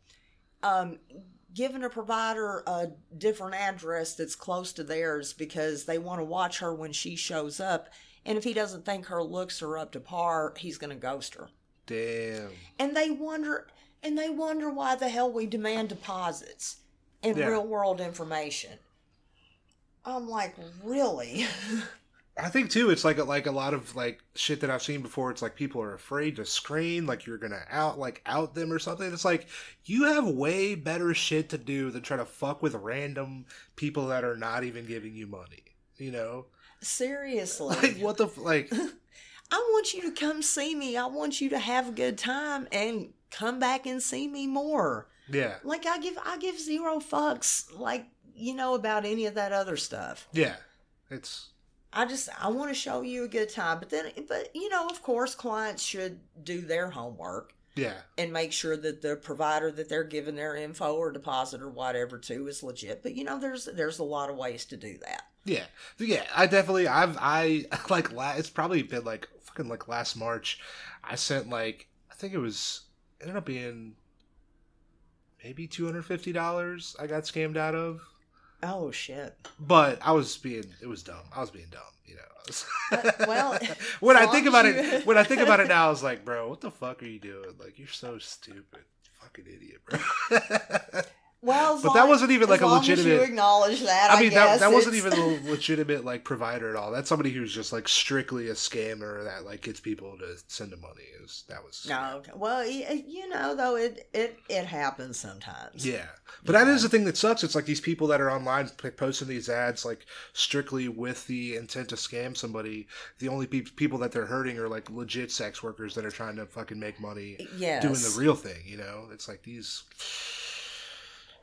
giving a provider a different address that's close to theirs because they want to watch her when she shows up. And if he doesn't think her looks are up to par, he's going to ghost her. Damn. And they wonder why the hell we demand deposits and real world information. I'm like, really? I think too, it's like a lot of like shit that I've seen before. It's like people are afraid to screen, like you're gonna out them or something. It's like you have way better shit to do than try to fuck with random people that are not even giving you money. Seriously. Like what the like? I want you to come see me. I want you to have a good time and come back and see me more. Yeah. Like I give zero fucks, like, about any of that other stuff. Yeah. I want to show you a good time. But of course, clients should do their homework. Yeah. And make sure that the provider that they're giving their info or deposit or whatever to is legit. But, there's a lot of ways to do that. Yeah. Yeah. I definitely, it's probably been like fucking like last March. I sent I think it ended up being maybe $250 I got scammed out of. Oh shit! But it was dumb. I was being dumb, Well, when I think about it now, I was like, bro, what the fuck are you doing? Like, you're so stupid, fucking idiot, bro. Well, but that wasn't even like a legitimate. As you acknowledge that, I mean, that wasn't even a legitimate like provider at all. That's somebody who's just like strictly a scammer that like gets people to send them money. No, okay. Well, though it happens sometimes. Yeah, but that is the thing that sucks. It's like these people that are online posting these ads like strictly with the intent to scam somebody. The only people that they're hurting are like legit sex workers that are trying to fucking make money. Yes. Doing the real thing. It's like these.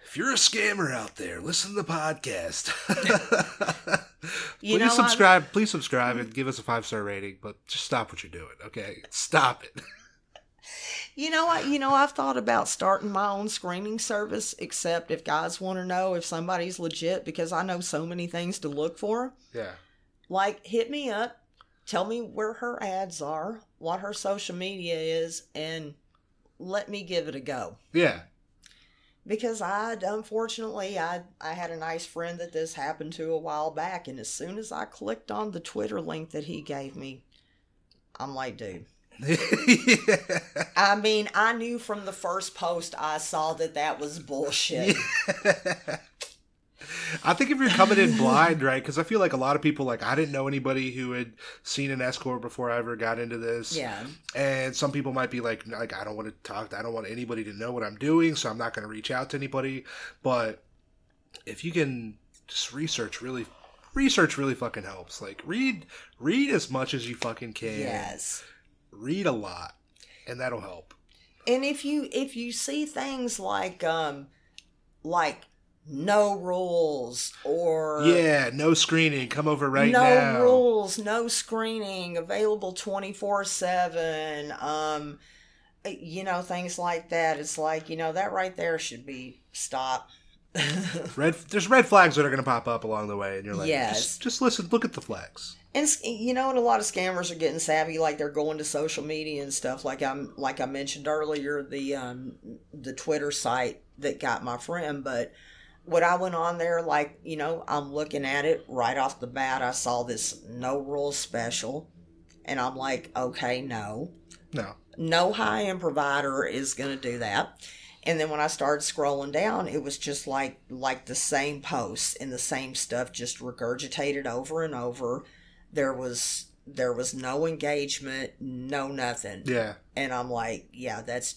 If you're a scammer out there, listen to the podcast. Please subscribe and give us a 5-star rating, but just stop what you're doing, okay? Stop it. I've thought about starting my own screening service, except if guys want to know if somebody's legit, because I know so many things to look for. Yeah. Like, hit me up, tell me where her ads are, what her social media is, and let me give it a go. Yeah. Because unfortunately, I had a nice friend that this happened to a while back, and as soon as I clicked on the Twitter link that he gave me, I'm like, dude. Yeah. I mean, I knew from the first post I saw that was bullshit. Yeah. I think if you're coming in blind, right? Because I feel like a lot of people, like, I didn't know anybody who had seen an escort before I ever got into this. Yeah. And some people might be like, I don't want to talk. I don't want anybody to know what I'm doing, so I'm not going to reach out to anybody. But if you can just research really fucking helps. Like, read as much as you fucking can. Yes. Read a lot, and that'll help. And if you see things like no rules or no screening, come over right now. No rules, no screening, available 24/7. Things like that. It's like, that right there should be stopped. There's red flags that are going to pop up along the way, and you're like, yes. just listen, look at the flags. And and a lot of scammers are getting savvy, like they're going to social media and stuff. Like I mentioned earlier, the Twitter site that got my friend, but when I went on there, I'm looking at it right off the bat. I saw this no rules special, and I'm like, okay, no high-end provider is going to do that. And then when I started scrolling down, it was just like the same posts and the same stuff, just regurgitated over and over. There was no engagement, no nothing. Yeah. And I'm like, yeah, that's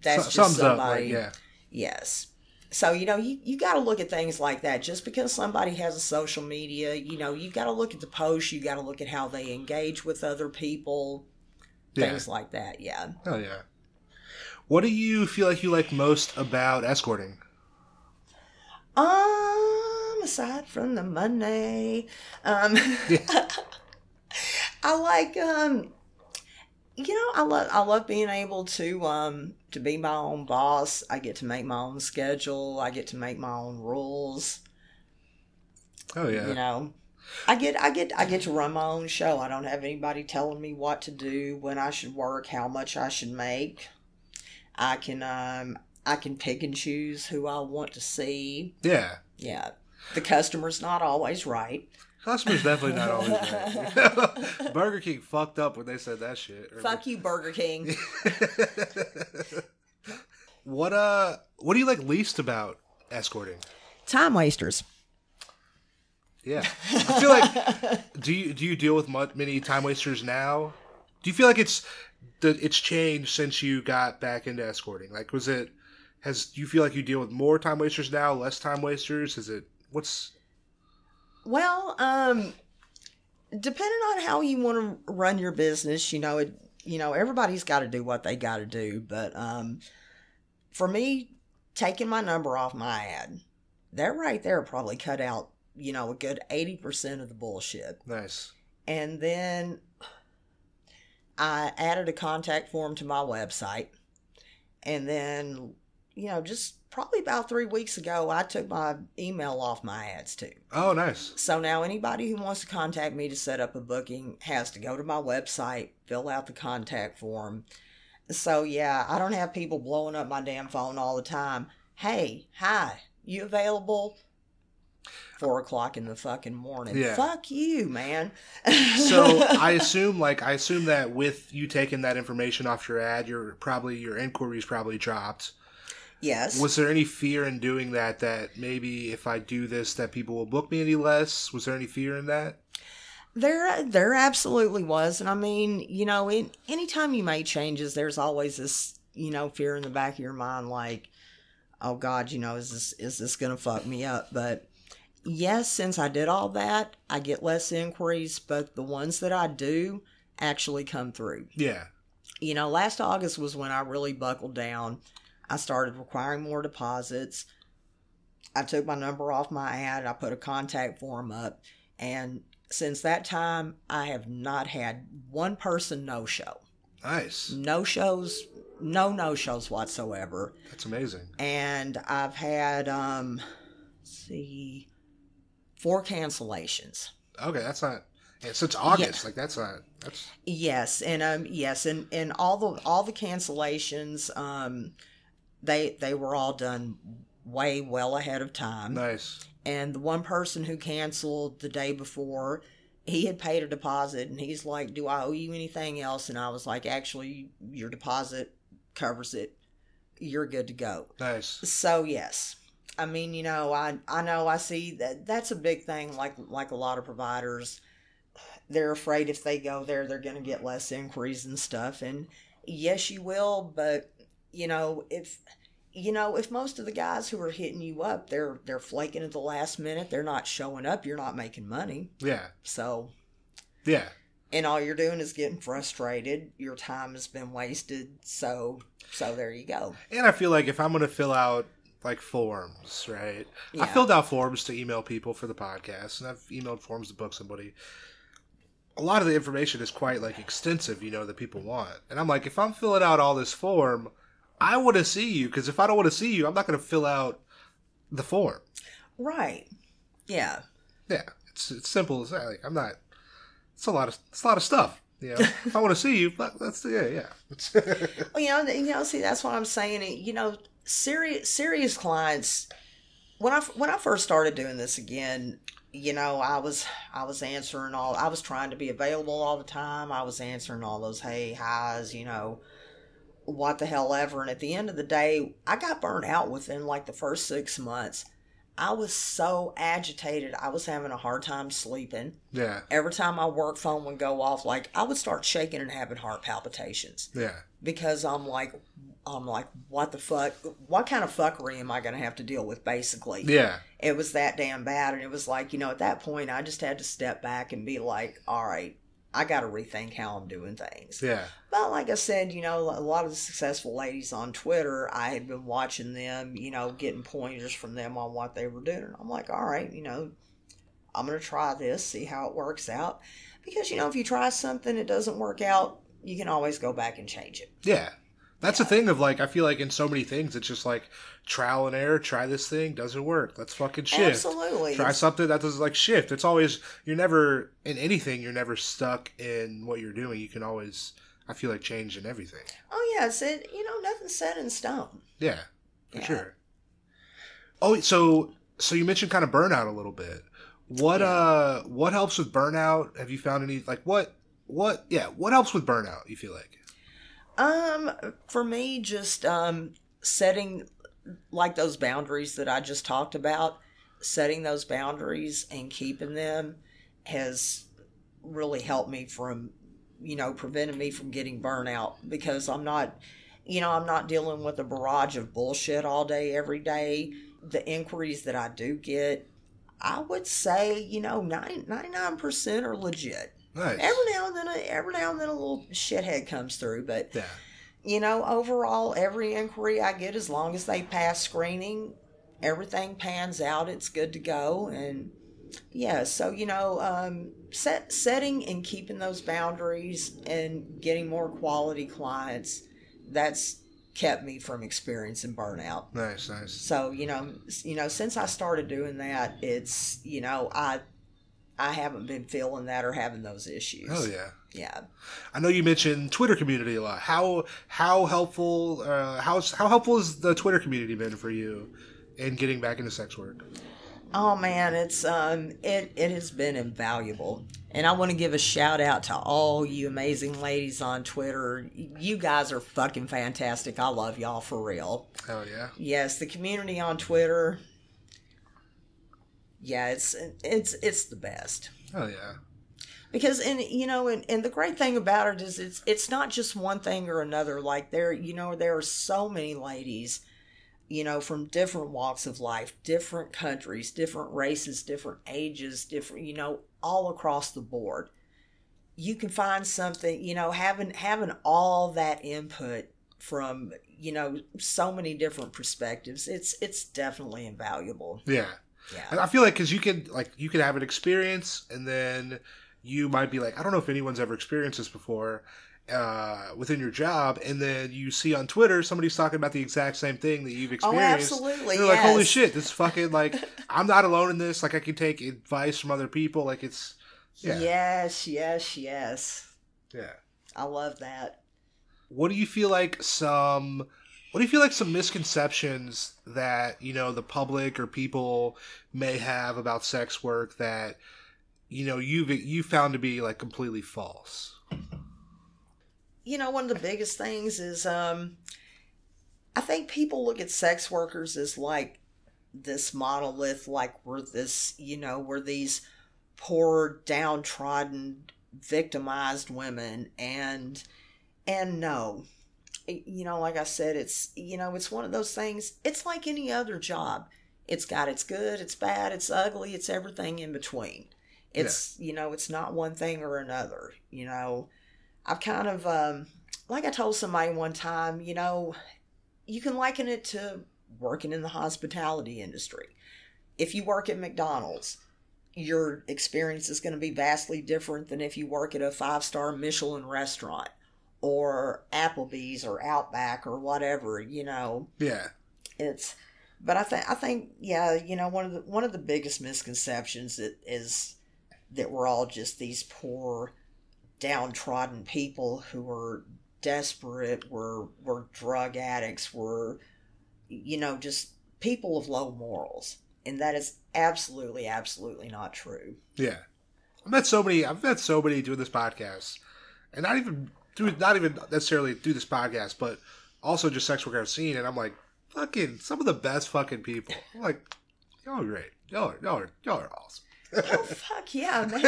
just sums somebody. up, yeah. Yes. So, you got to look at things like that. Just because somebody has a social media, you got to look at the posts. You got to look at how they engage with other people. Things like that, yeah. Oh, yeah. What do you feel like you like most about escorting? Aside from the money, I like, I love being able to be my own boss. I get to make my own schedule. I get to make my own rules. Oh yeah. I get to run my own show. I don't have anybody telling me what to do, when I should work, how much I should make. I can pick and choose who I want to see. Yeah. Yeah. The customer's not always right. Customer's definitely not always right. Burger King fucked up when they said that shit. Fuck you, Burger King. What do you like least about escorting? Time wasters. Yeah. I feel like do you deal with many time wasters now? Do you feel like it's changed since you got back into escorting? Like do you feel like you deal with more time wasters now, less time wasters? Well, depending on how you want to run your business, everybody's got to do what they got to do. But for me, taking my number off my ad, that right there probably cut out, a good 80% of the bullshit. Nice. And then I added a contact form to my website. And then, just probably about 3 weeks ago, I took my email off my ads too. Oh, nice. So now anybody who wants to contact me to set up a booking has to go to my website, fill out the contact form. So yeah, I don't have people blowing up my damn phone all the time. Hey, hi, you available? 4:00 in the fucking morning. Yeah. Fuck you, man. So I assume that with you taking that information off your ad, your inquiries probably dropped. Yes. Was there any fear in doing that maybe if I do this that people will book me any less? Was there any fear in that? There absolutely was. And I mean, anytime you make changes, there's always this, fear in the back of your mind, like, oh God, is this going to fuck me up? But yes, since I did all that, I get less inquiries, but the ones that I do actually come through. Yeah. Last August was when I really buckled down. I started requiring more deposits. I took my number off my ad. I put a contact form up. And since that time, I have not had one person no-show. Nice. No-shows, no-shows whatsoever. That's amazing. And I've had, 4 cancellations. Okay, that's not... Yeah, since August, yeah. That's Yes, and and all the cancellations, they were all done way well ahead of time. Nice. And the one person who canceled the day before, he had paid a deposit, and he's like, "Do I owe you anything else?" And I was like, "Actually, your deposit covers it. You're good to go." Nice. So yes. I mean, I see that's a big thing. Like a lot of providers, they're afraid if they go there, they're going to get less inquiries and stuff. And yes, you will. But if most of the guys who are hitting you up, they're flaking at the last minute, they're not showing up, you're not making money. Yeah. So. Yeah. And all you're doing is getting frustrated. Your time has been wasted. So there you go. And I feel like if I'm going to fill out forms, right? Yeah. I filled out forms to email people for the podcast, and I've emailed forms to book somebody. A lot of the information is quite extensive, that people want. And I'm like, if I'm filling out all this form, I want to see you, because if I don't want to see you, I'm not going to fill out the form. Right. Yeah. Yeah. It's simple as that. I'm not. It's a lot of stuff. If I want to see you, that's yeah. Well, see, that's what I'm saying. Serious clients. When I first started doing this again, I was answering I was trying to be available all the time. I was answering all those hey, hi's, what the hell ever. And at the end of the day, I got burnt out within the first 6 months. I was so agitated. I was having a hard time sleeping. Yeah. Every time my work phone would go off, I would start shaking and having heart palpitations. Yeah. Because I'm like, I'm like, what the fuck? What kind of fuckery am I going to have to deal with, basically? Yeah. It was that damn bad. And it was like, at that point, I just had to step back and be like, all right, I got to rethink how I'm doing things. Yeah. But like I said, a lot of the successful ladies on Twitter, I had been watching them, getting pointers from them on what they were doing. And I'm like, all right, I'm going to try this, see how it works out. Because, if you try something, it doesn't work out, you can always go back and change it. Yeah. That's the thing of, like, I feel like in so many things, it's just like trial and error. Try this thing, doesn't work. Let's fucking shift. Absolutely. Try something that doesn't, like, shift. It's always, you're never, in anything, you're never stuck in what you're doing. You can always, I feel like, change in everything. Oh, yeah. Nothing's set in stone. Yeah, for sure. Oh, so you mentioned kind of burnout a little bit. What helps with burnout? Have you found any, like, what helps with burnout, you feel like? For me, just setting, like, those boundaries that I just talked about, setting those boundaries and keeping them has really helped me from, preventing me from getting burnout, because I'm not dealing with a barrage of bullshit all day, every day. The inquiries that I do get, I would say, 99% are legit. Nice. Every now and then a little shithead comes through, but overall, every inquiry I get, as long as they pass screening, everything pans out. It's good to go, and so setting and keeping those boundaries and getting more quality clients, that's kept me from experiencing burnout. Nice. So since I started doing that, it's I haven't been feeling that or having those issues. Oh yeah. Yeah. I know you mentioned Twitter community a lot. How helpful how helpful has the Twitter community been for you in getting back into sex work? Oh man, it's it has been invaluable. And I want to give a shout out to all you amazing ladies on Twitter. You guys are fucking fantastic. I love y'all for real. Oh yeah. Yes, the community on Twitter. Yeah, it's the best. Oh yeah. Because and the great thing about it is it's not just one thing or another. Like there are so many ladies, from different walks of life, different countries, different races, different ages, different, all across the board. You can find something, having all that input from, so many different perspectives. It's definitely invaluable. Yeah. Yeah. And I feel like, because you could have an experience, and then you might be like, I don't know if anyone's ever experienced this before within your job, and then you see on Twitter somebody's talking about the exact same thing that you've experienced. Oh, absolutely. You're like, holy shit, this is fucking, like, I'm not alone in this. Like, I can take advice from other people. Like, it's, yeah. Yes. Yeah. I love that. What do you feel like some misconceptions that, the public or people may have about sex work that, you've found to be, like, completely false? One of the biggest things is, I think people look at sex workers as, like, this monolith, like we're these poor, downtrodden, victimized women, and no. Like I said, it's one of those things. It's like any other job. It's got its good, it's bad, it's ugly, it's everything in between. It's, it's not one thing or another. I've kind of, like I told somebody one time, you can liken it to working in the hospitality industry. If you work at McDonald's, your experience is going to be vastly different than if you work at a 5-star Michelin restaurant or Applebee's or Outback or whatever, Yeah. But I think one of the biggest misconceptions is that we're all just these poor, downtrodden people who are desperate, we're drug addicts, we're just people of low morals, and that is absolutely not true. Yeah. I've met so many doing this podcast, and not even necessarily do this podcast, but also just sex work I've seen, and I'm like, fucking some of the best fucking people. I'm like, y'all are great. Y'all are awesome. Oh fuck yeah, man.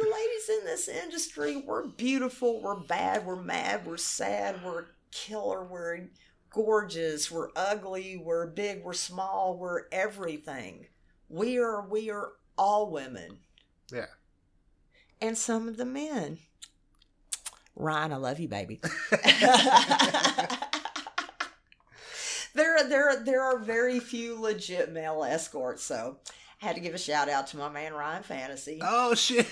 The ladies in this industry, we're beautiful, we're bad, we're mad, we're sad, we're killer, we're gorgeous, we're ugly, we're big, we're small, we're everything. We are all women. Yeah. And some of the men. Ryan, I love you, baby. There are very few legit male escorts, so I had to give a shout out to my man Ryan Fantasy. Oh shit!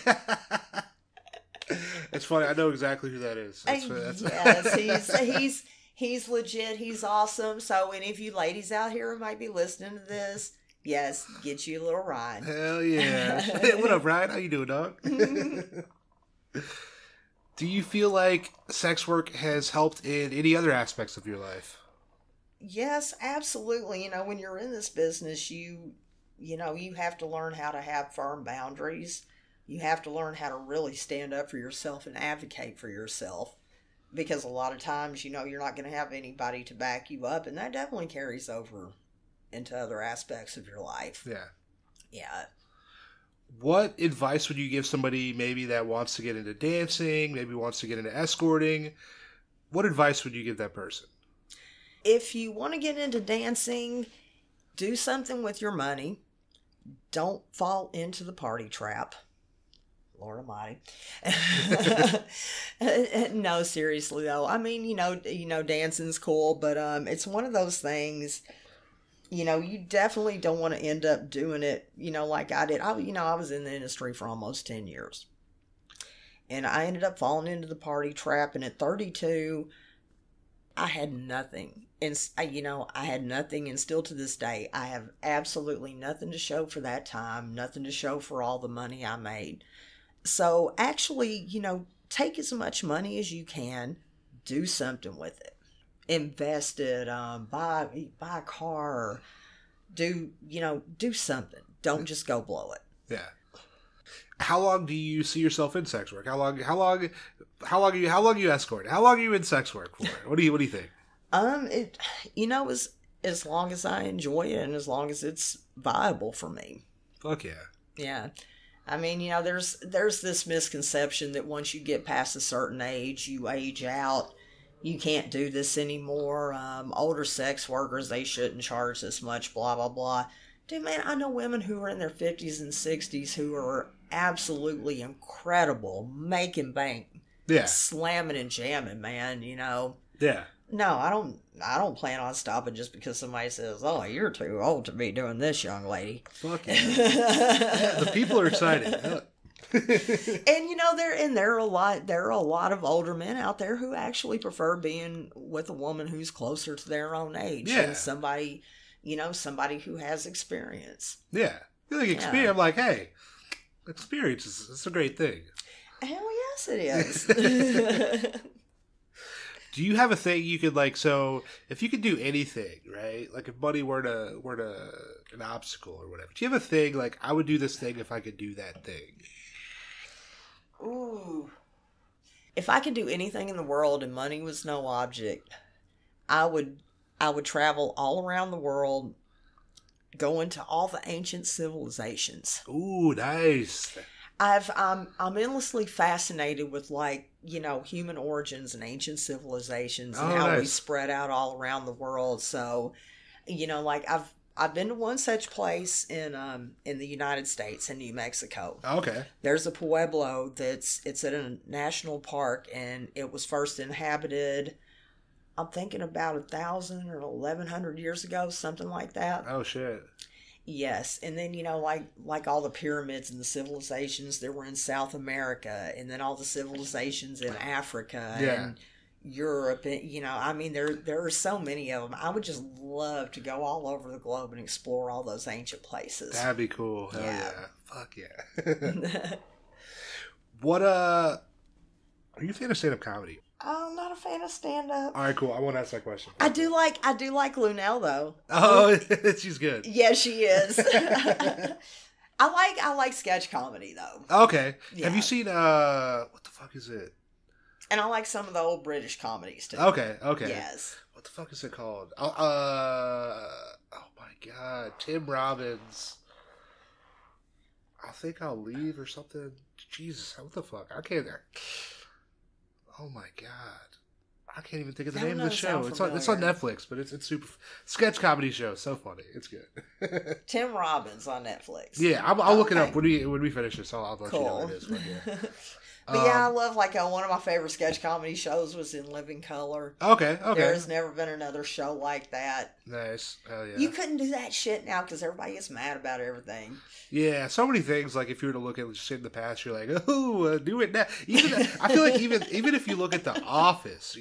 It's funny. I know exactly who that is. Yes, he's legit. He's awesome. So any of you ladies out here who might be listening to this, yes, get you a little Ryan. Hell yeah! What up, Ryan? How you doing, dog? Do you feel like sex work has helped in any other aspects of your life? Yes, absolutely. When you're in this business, you have to learn how to have firm boundaries. You have to learn how to really stand up for yourself and advocate for yourself. Because a lot of times, you're not going to have anybody to back you up. And that definitely carries over into other aspects of your life. Yeah. Yeah. What advice would you give somebody maybe that wants to get into dancing, maybe wants to get into escorting? What advice would you give that person? If you want to get into dancing, do something with your money. Don't fall into the party trap. Lord almighty. No, seriously though. I mean, dancing's cool, but it's one of those things, you definitely don't want to end up doing it, like I did. I was in the industry for almost 10 years. And I ended up falling into the party trap, and at 32, I had nothing. And, I had nothing, and still to this day, I have absolutely nothing to show for that time, nothing to show for all the money I made. So, actually, take as much money as you can, do something with it. Invest it, buy a car, do something. Don't just go blow it. Yeah. How long do you see yourself in sex work? How long are you escorting? How long are you in sex work for? What do you think? As long as I enjoy it and as long as it's viable for me. Fuck yeah. Yeah. I mean, there's this misconception that once you get past a certain age, you age out. You can't do this anymore. Older sex workers, they shouldn't charge this much, blah, blah, blah. Dude, man, I know women who are in their 50s and 60s who are absolutely incredible, making bank. Yeah. Slamming and jamming, man, Yeah. No, I don't plan on stopping just because somebody says, "Oh, you're too old to be doing this, young lady." Fuck yeah. Yeah, the people are excited. And there are a lot of older men out there who actually prefer being with a woman who's closer to their own age. Yeah. And somebody who has experience. Yeah. You like experience? I'm like, hey, experience is a great thing. Hell yes, it is. Do you have a thing you could so if you could do anything, right? Like if money were an obstacle or whatever. Do you have a thing I would do this thing if I could do that thing? Ooh. If I could do anything in the world and money was no object, I would travel all around the world, go into all the ancient civilizations. Ooh, nice. I'm endlessly fascinated with human origins and ancient civilizations and how we spread out all around the world. So, I've been to one such place in the United States in New Mexico. Okay. There's a pueblo it's at a national park, and it was first inhabited, I'm thinking about 1,000 or 1,100 years ago, something like that. Oh shit. Yes, and then like all the pyramids and the civilizations that were in South America, and then all the civilizations in Africa and Europe, and I mean there are so many of them. I would just love to go all over the globe and explore all those ancient places. That'd be cool. Hell yeah. Fuck yeah. What are you a fan of stand-up comedy? I'm not a fan of stand-up. All right, cool. I won't ask that question. I do like Lunel though. Oh, she's good. Yeah, she is. I like sketch comedy though. Okay. Yeah. Have you seen what the fuck is it? And I like some of the old British comedies too. Okay. Yes. What the fuck is it called? Oh my god, Tim Robbins. I think I'll leave or something. Jesus, what the fuck? I can't. Oh my god. I can't even think of the That name of the doesn't show. sound It's on familiar. Netflix, but it's super sketch comedy show. So funny, it's good. Tim Robbins on Netflix. Yeah, I'll look it Okay. up when we finish this. I'll let you know what it is. But yeah. But yeah, I love one of my favorite sketch comedy shows was In Living Color. Okay. There's never been another show like that. Nice. Hell yeah. You couldn't do that shit now because everybody gets mad about everything. Yeah, so many things. Like if you were to look at shit in the past, you're like, oh, do it now. I feel like even if you look at The Office,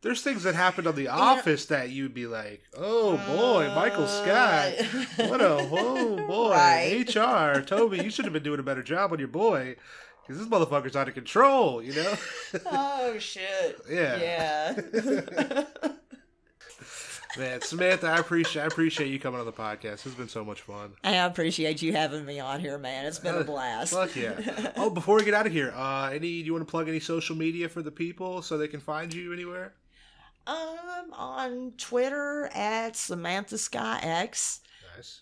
there's things that happened on The Office that you'd be like, oh boy, Michael Scott, what a boy, Right. HR, Toby, you should have been doing a better job on your boy. Because this motherfucker's out of control, Oh, shit. Yeah. Yeah. Man, Samantha, I appreciate you coming on the podcast. This has been so much fun. I appreciate you having me on here, man. It's been a blast. Fuck yeah. Oh, before we get out of here, do you want to plug any social media for the people so they can find you anywhere? On Twitter at Samantha Skye X. Nice.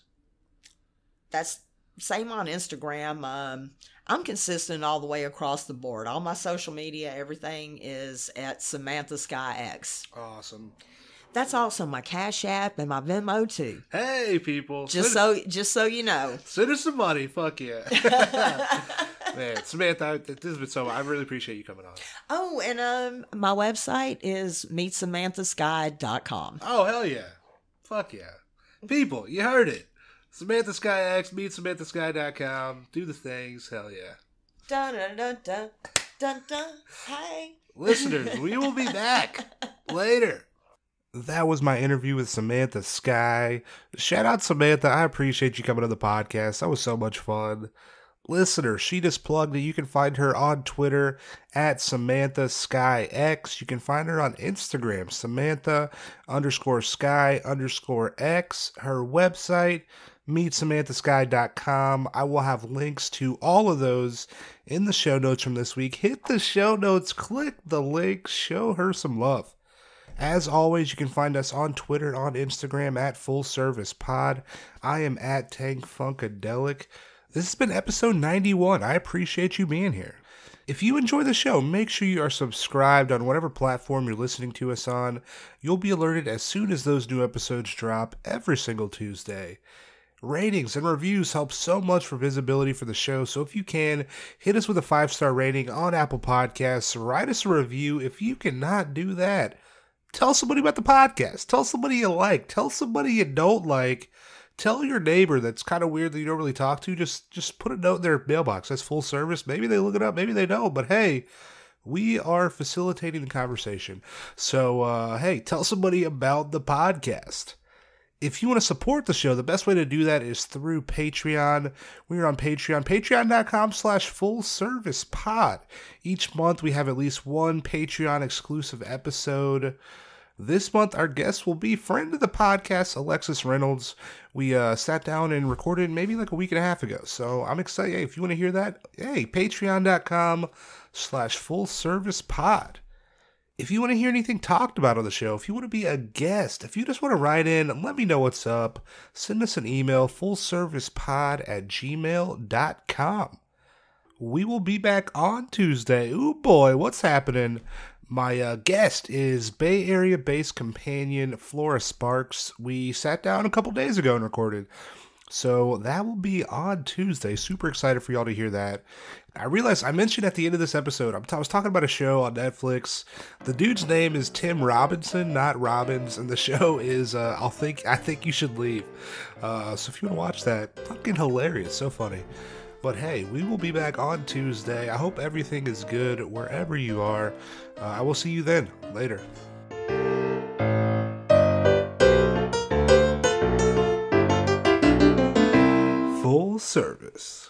That's same on Instagram. I'm consistent all the way across the board. All my social media, everything is at Samantha Skye X. Awesome. That's also my Cash App and my Venmo too. Hey, people. Just so you know. Send us some money. Fuck yeah. Man, Samantha, this has been so. I really appreciate you coming on. Oh, and my website is meetsamanthaskye.com. Oh, hell yeah. Fuck yeah. People, you heard it. Samantha Skye X, meetsamanthaskye.com. Do the things. Hell yeah. Dun dun dun dun dun dun. Hey. Listeners, we will be back later. That was my interview with Samantha Skye. Shout out Samantha. I appreciate you coming on the podcast. That was so much fun. Listener, she just plugged it. You can find her on Twitter at Samantha Skye X. You can find her on Instagram, Samantha_Skye_X. Her website, meetsamanthaskye.com. I will have links to all of those in the show notes from this week. Hit the show notes, click the link, show her some love. As always, you can find us on Twitter, on Instagram at Full Service Pod. I am at Tank Funkadelic. This has been episode 91. I appreciate you being here. If you enjoy the show, make sure you are subscribed on whatever platform you're listening to us on. You'll be alerted as soon as those new episodes drop every single Tuesday. Ratings and reviews help so much for visibility for the show, so if you can, hit us with a 5-star rating on Apple Podcasts. Write us a review. If you cannot do that, tell somebody about the podcast. Tell somebody you like. Tell somebody you don't like. Tell your neighbor that's kind of weird that you don't really talk to. Just put a note in their mailbox. That's Full Service. Maybe they look it up. Maybe they don't. But hey, we are facilitating the conversation. So, hey, tell somebody about the podcast. If you want to support the show, the best way to do that is through Patreon. We are on Patreon, patreon.com/fullservicepod. Each month we have at least one Patreon exclusive episode. This month our guest will be friend of the podcast, Alexis Reynolds. We sat down and recorded maybe like a week and a half ago. So I'm excited. Hey, if you want to hear that, hey, patreon.com/fullservicepod. If you want to hear anything talked about on the show, if you want to be a guest, if you just want to write in and let me know what's up, send us an email, fullservicepod@gmail.com. We will be back on Tuesday. Ooh boy, what's happening? My guest is Bay Area-based companion Flora Sparks. We sat down a couple days ago and recorded. So that will be on Tuesday. Super excited for y'all to hear that. I realized I mentioned at the end of this episode, I was talking about a show on Netflix. The dude's name is Tim Robinson, not Robbins, and the show is I Think You Should Leave. So if you want to watch that, fucking hilarious, so funny. But hey, we will be back on Tuesday. I hope everything is good wherever you are. I will see you then. Later. Full Service.